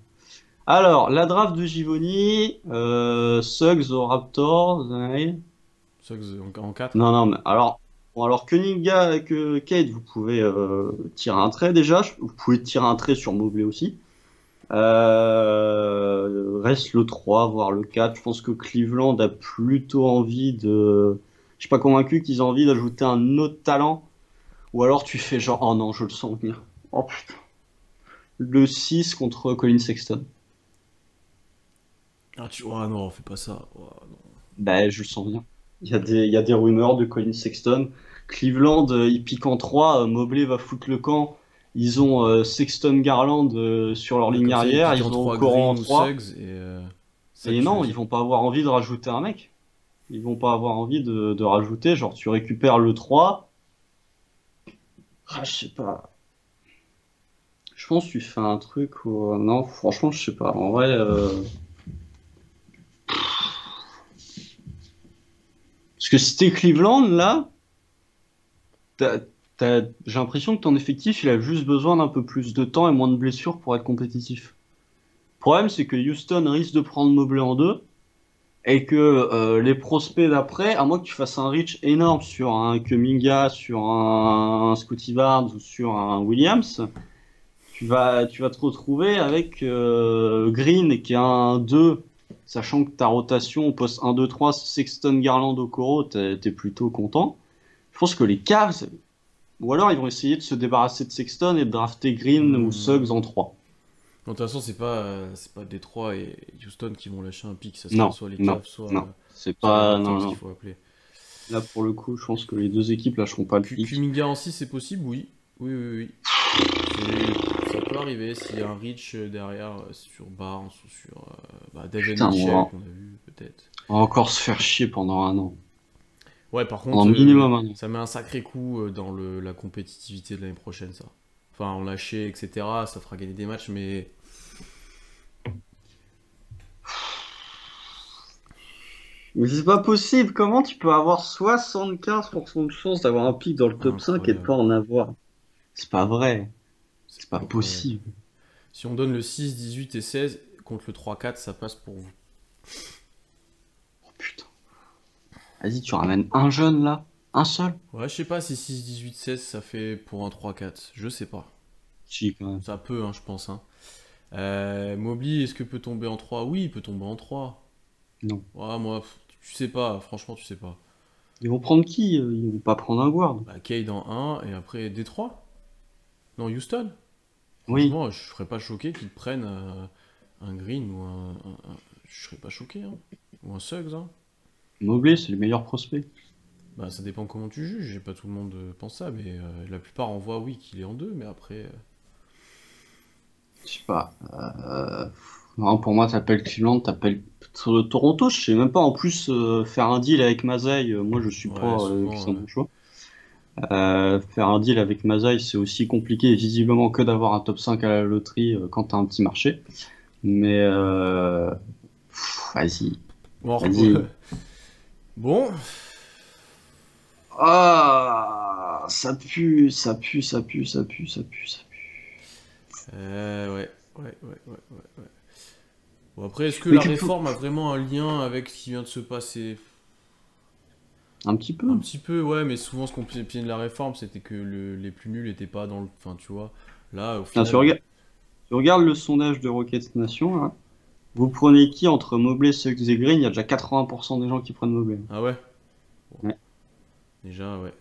Alors, la draft de Givoni, Suggs aux Raptors. Ouais. Sox en 4. Non, non, mais alors, bon, alors que Kate, vous pouvez tirer un trait déjà. Vous pouvez tirer un trait sur Mobley aussi. Reste le 3, voire le 4. Je pense que Cleveland a plutôt envie de. Je suis pas convaincu qu'ils aient envie d'ajouter un autre talent. Ou alors tu fais genre, oh non, je le sens venir. Oh putain. Le 6 contre Colin Sexton. Ah, oh non, fais pas ça. Oh, non. Ben, je le sens bien. Il y a des rumeurs de Colin Sexton. Cleveland, ils piquent en 3. Mobley va foutre le camp. Ils ont Sexton Garland sur leur Ouais, ligne comme ça, il arrière. pique Ils en ont 3 Coran en Green ou 3. Suggs. Et ça que Et tu veux non, ils dire. vont pas avoir envie de rajouter un mec. Ils vont pas avoir envie de rajouter. Genre, tu récupères le 3. Ah, je sais pas. Je pense que tu fais un truc où... Non, franchement, je sais pas. En vrai, parce que si t'es Cleveland, là, j'ai l'impression que ton effectif, il a juste besoin d'un peu plus de temps et moins de blessures pour être compétitif. Le problème, c'est que Houston risque de prendre Mobley en 2 et que les prospects d'après, à moins que tu fasses un reach énorme sur un Kuminga, sur un Scottie Barnes ou sur un Williams, tu vas te retrouver avec Green qui est un 2, sachant que ta rotation au poste 1, 2, 3, Sexton, Garland, Okoro, t'es plutôt content. Je pense que les Cavs, ou alors ils vont essayer de se débarrasser de Sexton et de drafter Green ou Hmm. Suggs en 3. De toute façon, c'est pas Détroit et Houston qui vont lâcher un pic. Ça sera Non, soit les non, Cavs, non. C'est soit les pas. Non, Raptors qu'il non. faut appeler. Là, pour le coup, je pense que les deux équipes lâcheront pas le pic. Kuminga en 6, c'est possible? Oui. Oui, oui, oui. Ça peut arriver s'il y a un reach derrière sur Barnes ou sur Davion Putain, Mitchell qu'on a vu peut-être. on va encore se faire chier pendant un an. Ouais, par Pendant contre, minimum un an. ça met un sacré coup dans la compétitivité de l'année prochaine, ça. Enfin, en lâcher, etc. Ça fera gagner des matchs, mais Mais c'est pas possible. Comment tu peux avoir 75% de chance d'avoir un pic dans le top 5 et de incroyable. pas en avoir? C'est pas vrai. C'est C'est pas incroyable. possible. Si on donne le 6, 18 et 16 contre le 3, 4, ça passe pour vous. Oh putain. Vas-y, tu ramènes un jeune là? Un seul? Ouais, je sais pas si 6, 18, 16 ça fait pour un 3, 4. Je sais pas. Si, quand même. Ça peut, hein, je pense. Hein. Mobley, est-ce que peut tomber en 3? Oui, il peut tomber en 3. Non. Ouais, moi, tu sais pas. Franchement, tu sais pas. Ils vont prendre qui? Ils vont pas prendre un guard. Bah, Cade en 1 et après Détroit. Non, Houston. Oui. Franchement, je serais pas choqué qu'ils prennent un Green ou je serais pas choqué. Hein. Ou un Suggs. Hein. Mobley, c'est le meilleur prospect. Bah, ça dépend comment tu juges. J'ai pas tout le monde pense ça, mais la plupart en voient oui qu'il est en 2, mais après. Je sais pas. Non, pour moi, t'appelles Cleveland, t'appelles Toronto. Je sais même pas. En plus, faire un deal avec Masai, moi, je suis Ouais, pas que souvent. c'est un bon choix. Faire un deal avec Masai, c'est aussi compliqué visiblement que d'avoir un top 5 à la loterie quand t'as un petit marché. Mais vas-y, Bon, vas-y. bon, Ah, ça pue, ça pue, ça pue, ça pue, ça pue, ça pue. ouais, ouais. Bon, après, est-ce que Mais la tu peux. réforme a vraiment un lien avec ce qui vient de se passer? Un petit peu. Un petit peu, ouais, mais souvent ce qu'on piétinait de la réforme, c'était que les plus nuls n'étaient pas dans le. Enfin, tu vois. Là, au Ah, final. tu regardes le sondage de Rocket Nation, là. Vous prenez qui entre Mobley, Suggs et Green? Il y a déjà 80% des gens qui prennent Mobley. Ah ouais? Bon, Ouais. déjà, ouais.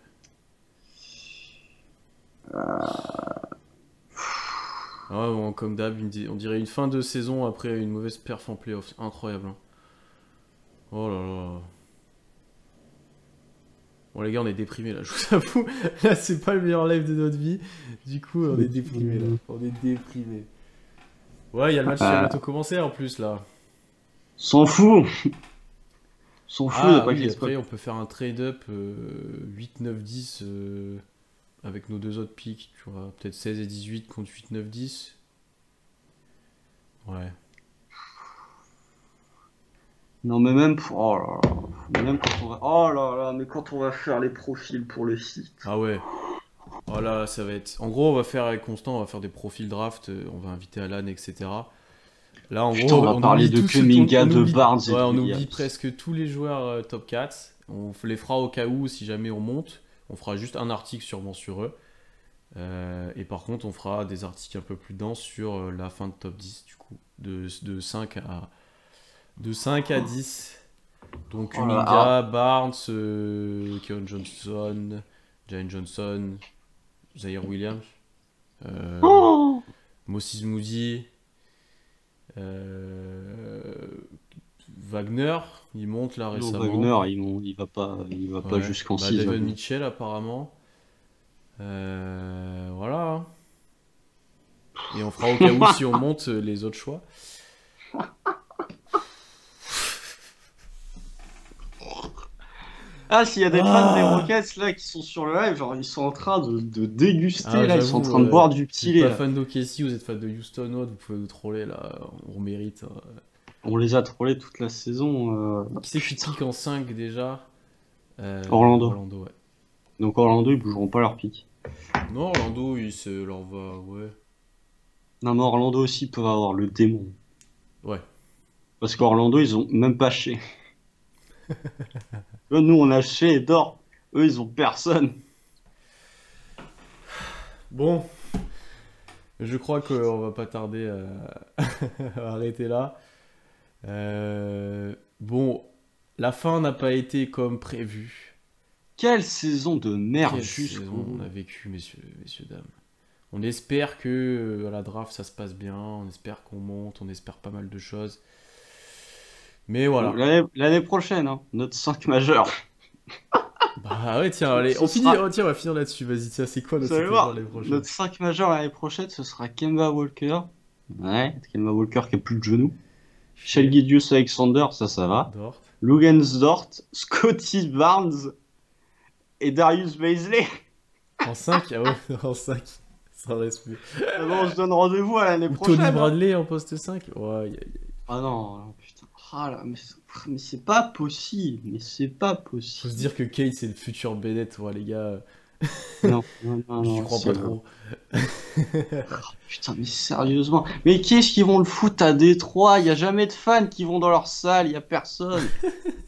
Ah ouais, bon, comme d'hab, on dirait une fin de saison après une mauvaise perf en playoff. Incroyable, hein. Oh là là. Bon, les gars, on est déprimés là, je vous avoue. Là, c'est pas le meilleur live de notre vie. Du coup, on est déprimés là. On est déprimés. Ouais, il y a le match qui va bientôt commencer en plus là. S'en fout. S'en fout, il n'y a Ah pas oui, qu'il après, on peut faire un trade-up 8, 9, 10 avec nos deux autres picks. Tu vois, peut-être 16 et 18 contre 8, 9, 10. Ouais. Non, mais même pour... Oh là là. Mais même quand on va... Oh là là, mais quand on va faire les profils pour le site. Ah ouais. Voilà, ça va être. En gros, on va faire avec Constant, on va faire des profils draft, on va inviter Alan, etc. Là, en Putain, gros, on va parler de tout Kuminga, on de oublie... Barnes et Ouais, de on oublie Williams. presque tous les joueurs top 4. On les fera au cas où, si jamais on monte. On fera juste un article sûrement sur eux. Et par contre, on fera des articles un peu plus denses sur la fin de top 10, du coup. De 5 à 10. Donc, Oh là là. Kuminga, Barnes, Keon Johnson, Jalen Johnson, Zaire Williams, Oh Moses Moody, Wagner, il monte là non, récemment. Wagner, il va pas Ouais. jusqu'en Bah, 6. David Mitchell apparemment. Voilà. Et on fera au cas où si on monte les autres choix. Ah, s'il y a des fans des Rockets là qui sont sur le live, genre ils sont en train de déguster Ah, là, ils sont en j'avoue, train de boire du vous petit êtes lait pas là. fan d'OKC, vous êtes fan de Houston, autre, vous pouvez nous troller là, on mérite. On les a trollés toute la saison. Qui c'est qui pique en 5 déjà? Orlando. Orlando, ouais. Donc Orlando, ils bougeront pas leur pic. Non, Orlando, il se leur va, ouais. Non, mais Orlando aussi peuvent avoir le démon. Ouais. Parce qu'Orlando, ils ont même pas Shea. Eux, nous, on a Shea et Dort. Eux, ils ont personne. Bon, je crois qu'on va pas tarder à arrêter là. Bon, la fin n'a pas été comme prévu. Quelle saison de merde Quelle jusqu'au saison bout. on a vécu, messieurs, dames. On espère que à la draft ça se passe bien, on espère qu'on monte, on espère pas mal de choses. Mais voilà. L'année prochaine, hein, notre 5 majeur. Bah ouais, tiens, allez, Ce on finit, sera- oh, tiens, on va finir là-dessus. Vas-y, tiens, c'est quoi Vous notre allez 5 voir, l'année prochaine? notre 5 majeur l'année prochaine, ce sera Kemba Walker. Ouais, Kemba Walker qui a plus de genoux. Shai Gilgeous-Alexander, ça va. Dort. Luguentz-Dort, Scotty Barnes et Darius Bazley. En 5? Ah ouais, en 5. Ça reste mieux. Ah non, on se donne rendez-vous à l'année Ou prochaine. Tony hein. Bradley en poste 5? Ouais, Ah non, non, putain. Ah là, mais c'est pas possible. Mais c'est pas faut se possible. dire que Kate c'est le futur Bennett, ouais, les gars. Non, non, non, J'y non, crois c'est- pas trop. Putain, mais sérieusement. Mais qui est-ce qui vont le foutre à Détroit? Il y a jamais de fans qui vont dans leur salle, il y a personne.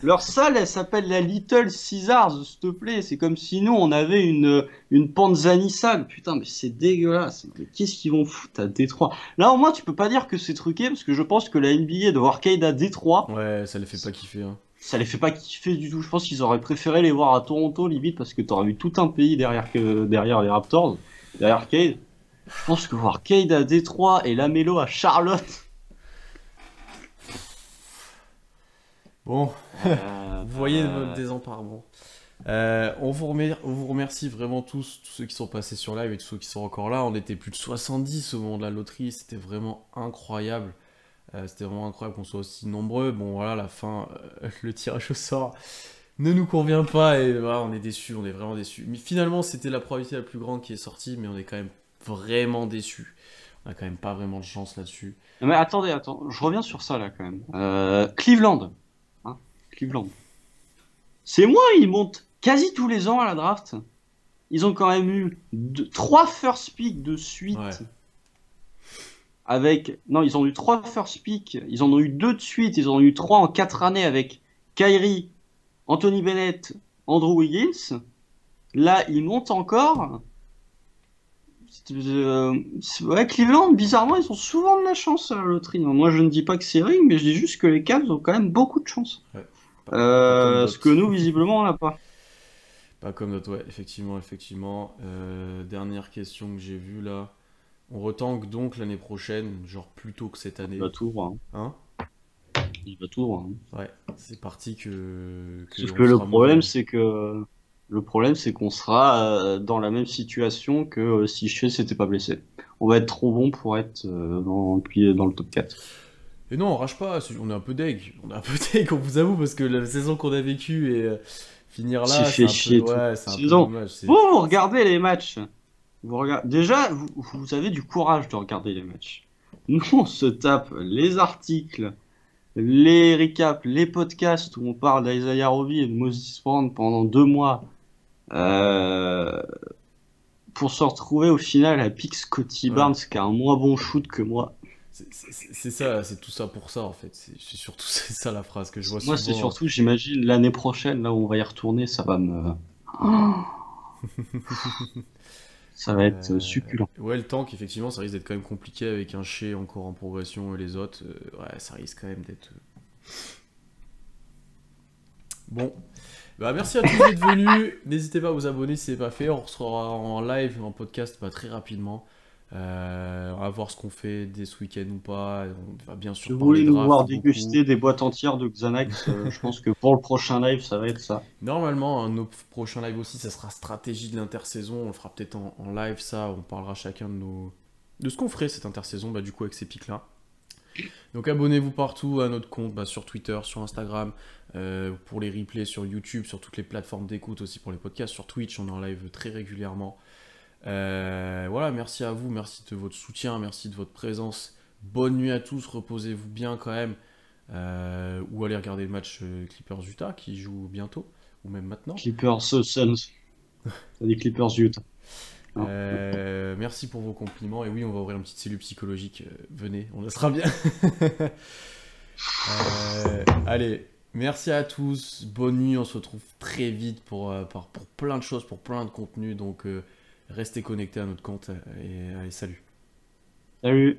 Leur salle, elle s'appelle la Little Caesars, s'il te plaît. C'est comme si nous, on avait une Panzani salle. Putain, mais c'est dégueulasse. Mais qu'est-ce qu'ils vont foutre à Détroit? Là, au moins, tu peux pas dire que c'est truqué, parce que je pense que la NBA de voir Cade à Détroit, Ouais, ça les fait pas kiffer. Hein. ça les fait pas kiffer du tout. Je pense qu'ils auraient préféré les voir à Toronto, limite, parce que t'aurais eu tout un pays derrière les Raptors, derrière Cade. Je pense que voir Cade à Détroit et Lamelo à Charlotte. Bon, Euh, vous voyez votre désemparement. On vous remercie vraiment tous ceux qui sont passés sur live et tous ceux qui sont encore là. On était plus de 70 au moment de la loterie, c'était vraiment incroyable. C'était vraiment incroyable qu'on soit aussi nombreux. Bon voilà, la fin, le tirage au sort ne nous convient pas et voilà, on est déçus, on est vraiment déçus. Mais finalement, c'était la probabilité la plus grande qui est sortie, mais on est quand même vraiment déçus. On a quand même pas vraiment de chance là-dessus. Mais attendez, je reviens sur ça là quand même. Cleveland. Hein, Cleveland. C'est moi, ils montent quasi tous les ans à la draft. Ils ont quand même eu 3 first picks de suite. Ouais. Non, ils ont eu 3 first picks. Ils en ont eu 2 de suite. Ils en ont eu 3 en 4 années avec Kyrie, Anthony Bennett, Andrew Wiggins, là, il monte encore. Ouais, Cleveland, bizarrement, ils ont souvent de la chance à la loterie. Moi, je ne dis pas que c'est ring, mais je dis juste que les Cavs ont quand même beaucoup de chance. Ouais. Pas comme Ce que d'autres. nous, visiblement, on n'a pas. Pas comme d'autres, ouais, effectivement, effectivement. Dernière question que j'ai vue là. On retanque donc l'année prochaine, genre plus tôt que cette Il année. va tout voir. Hein? Il va tout voir. Ouais, c'est parti que Sauf que on sera mauvais. le problème, c'est qu'on sera dans la même situation que si Shea s'était pas blessé. On va être trop bon pour être dans le top 4. Et non, on rage pas, on est un peu deg. On est un peu deg, on vous avoue, parce que la saison qu'on a vécue et finir C'est là, c'est fait un peu, chier toute ouais, la c'est un peu saison. dommage. Vous regardez les matchs. Déjà, vous avez du courage de regarder les matchs. Nous, on se tape les articles, les recaps, les podcasts où on parle d'Isaiah Roby et de Moses Brown pendant 2 mois euh, pour se retrouver au final à pick Scotty Ouais. Barnes qui a un moins bon shoot que moi. C'est ça, c'est tout ça pour ça en fait. C'est surtout c'est ça la phrase que je vois Moi, c'est souvent. surtout, j'imagine, l'année prochaine, là où on va y retourner, ça va me... Ça va être succulent. Ouais, le tank, effectivement, ça risque d'être quand même compliqué avec un Shea encore en progression et les autres. Ouais, ça risque quand même d'être. Bon, bah merci à tous d'être venus. N'hésitez pas à vous abonner si ce n'est pas fait. On sera en live, en podcast très rapidement. On va voir ce qu'on fait dès ce week-end ou pas. On va bien Si sûr vous parler voulez nous draft voir beaucoup. déguster des boîtes entières de Xanax, je pense que pour le prochain live, ça va être ça. Normalement, nos prochains live aussi, ça sera stratégie de l'intersaison. On le fera peut-être en live, ça. On parlera chacun de ce qu'on ferait cette intersaison, bah, du coup, avec ces pics-là. Donc abonnez-vous partout à notre compte, bah, sur Twitter, sur Instagram, pour les replays sur YouTube, sur toutes les plateformes d'écoute aussi pour les podcasts, sur Twitch, on est en live très régulièrement. Voilà, merci à vous, merci de votre soutien, merci de votre présence. Bonne nuit à tous, reposez-vous bien quand même. Ou allez regarder le match Clippers-Utah qui joue bientôt, ou même maintenant. Clippers Suns. T'as dit Clippers Utah. Non. Merci pour vos compliments. Et oui, on va ouvrir une petite cellule psychologique. Venez, on sera bien. Allez, merci à tous. Bonne nuit. On se retrouve très vite pour plein de choses, pour plein de contenus. Donc, restez connectés à notre compte. Et allez, salut. Salut.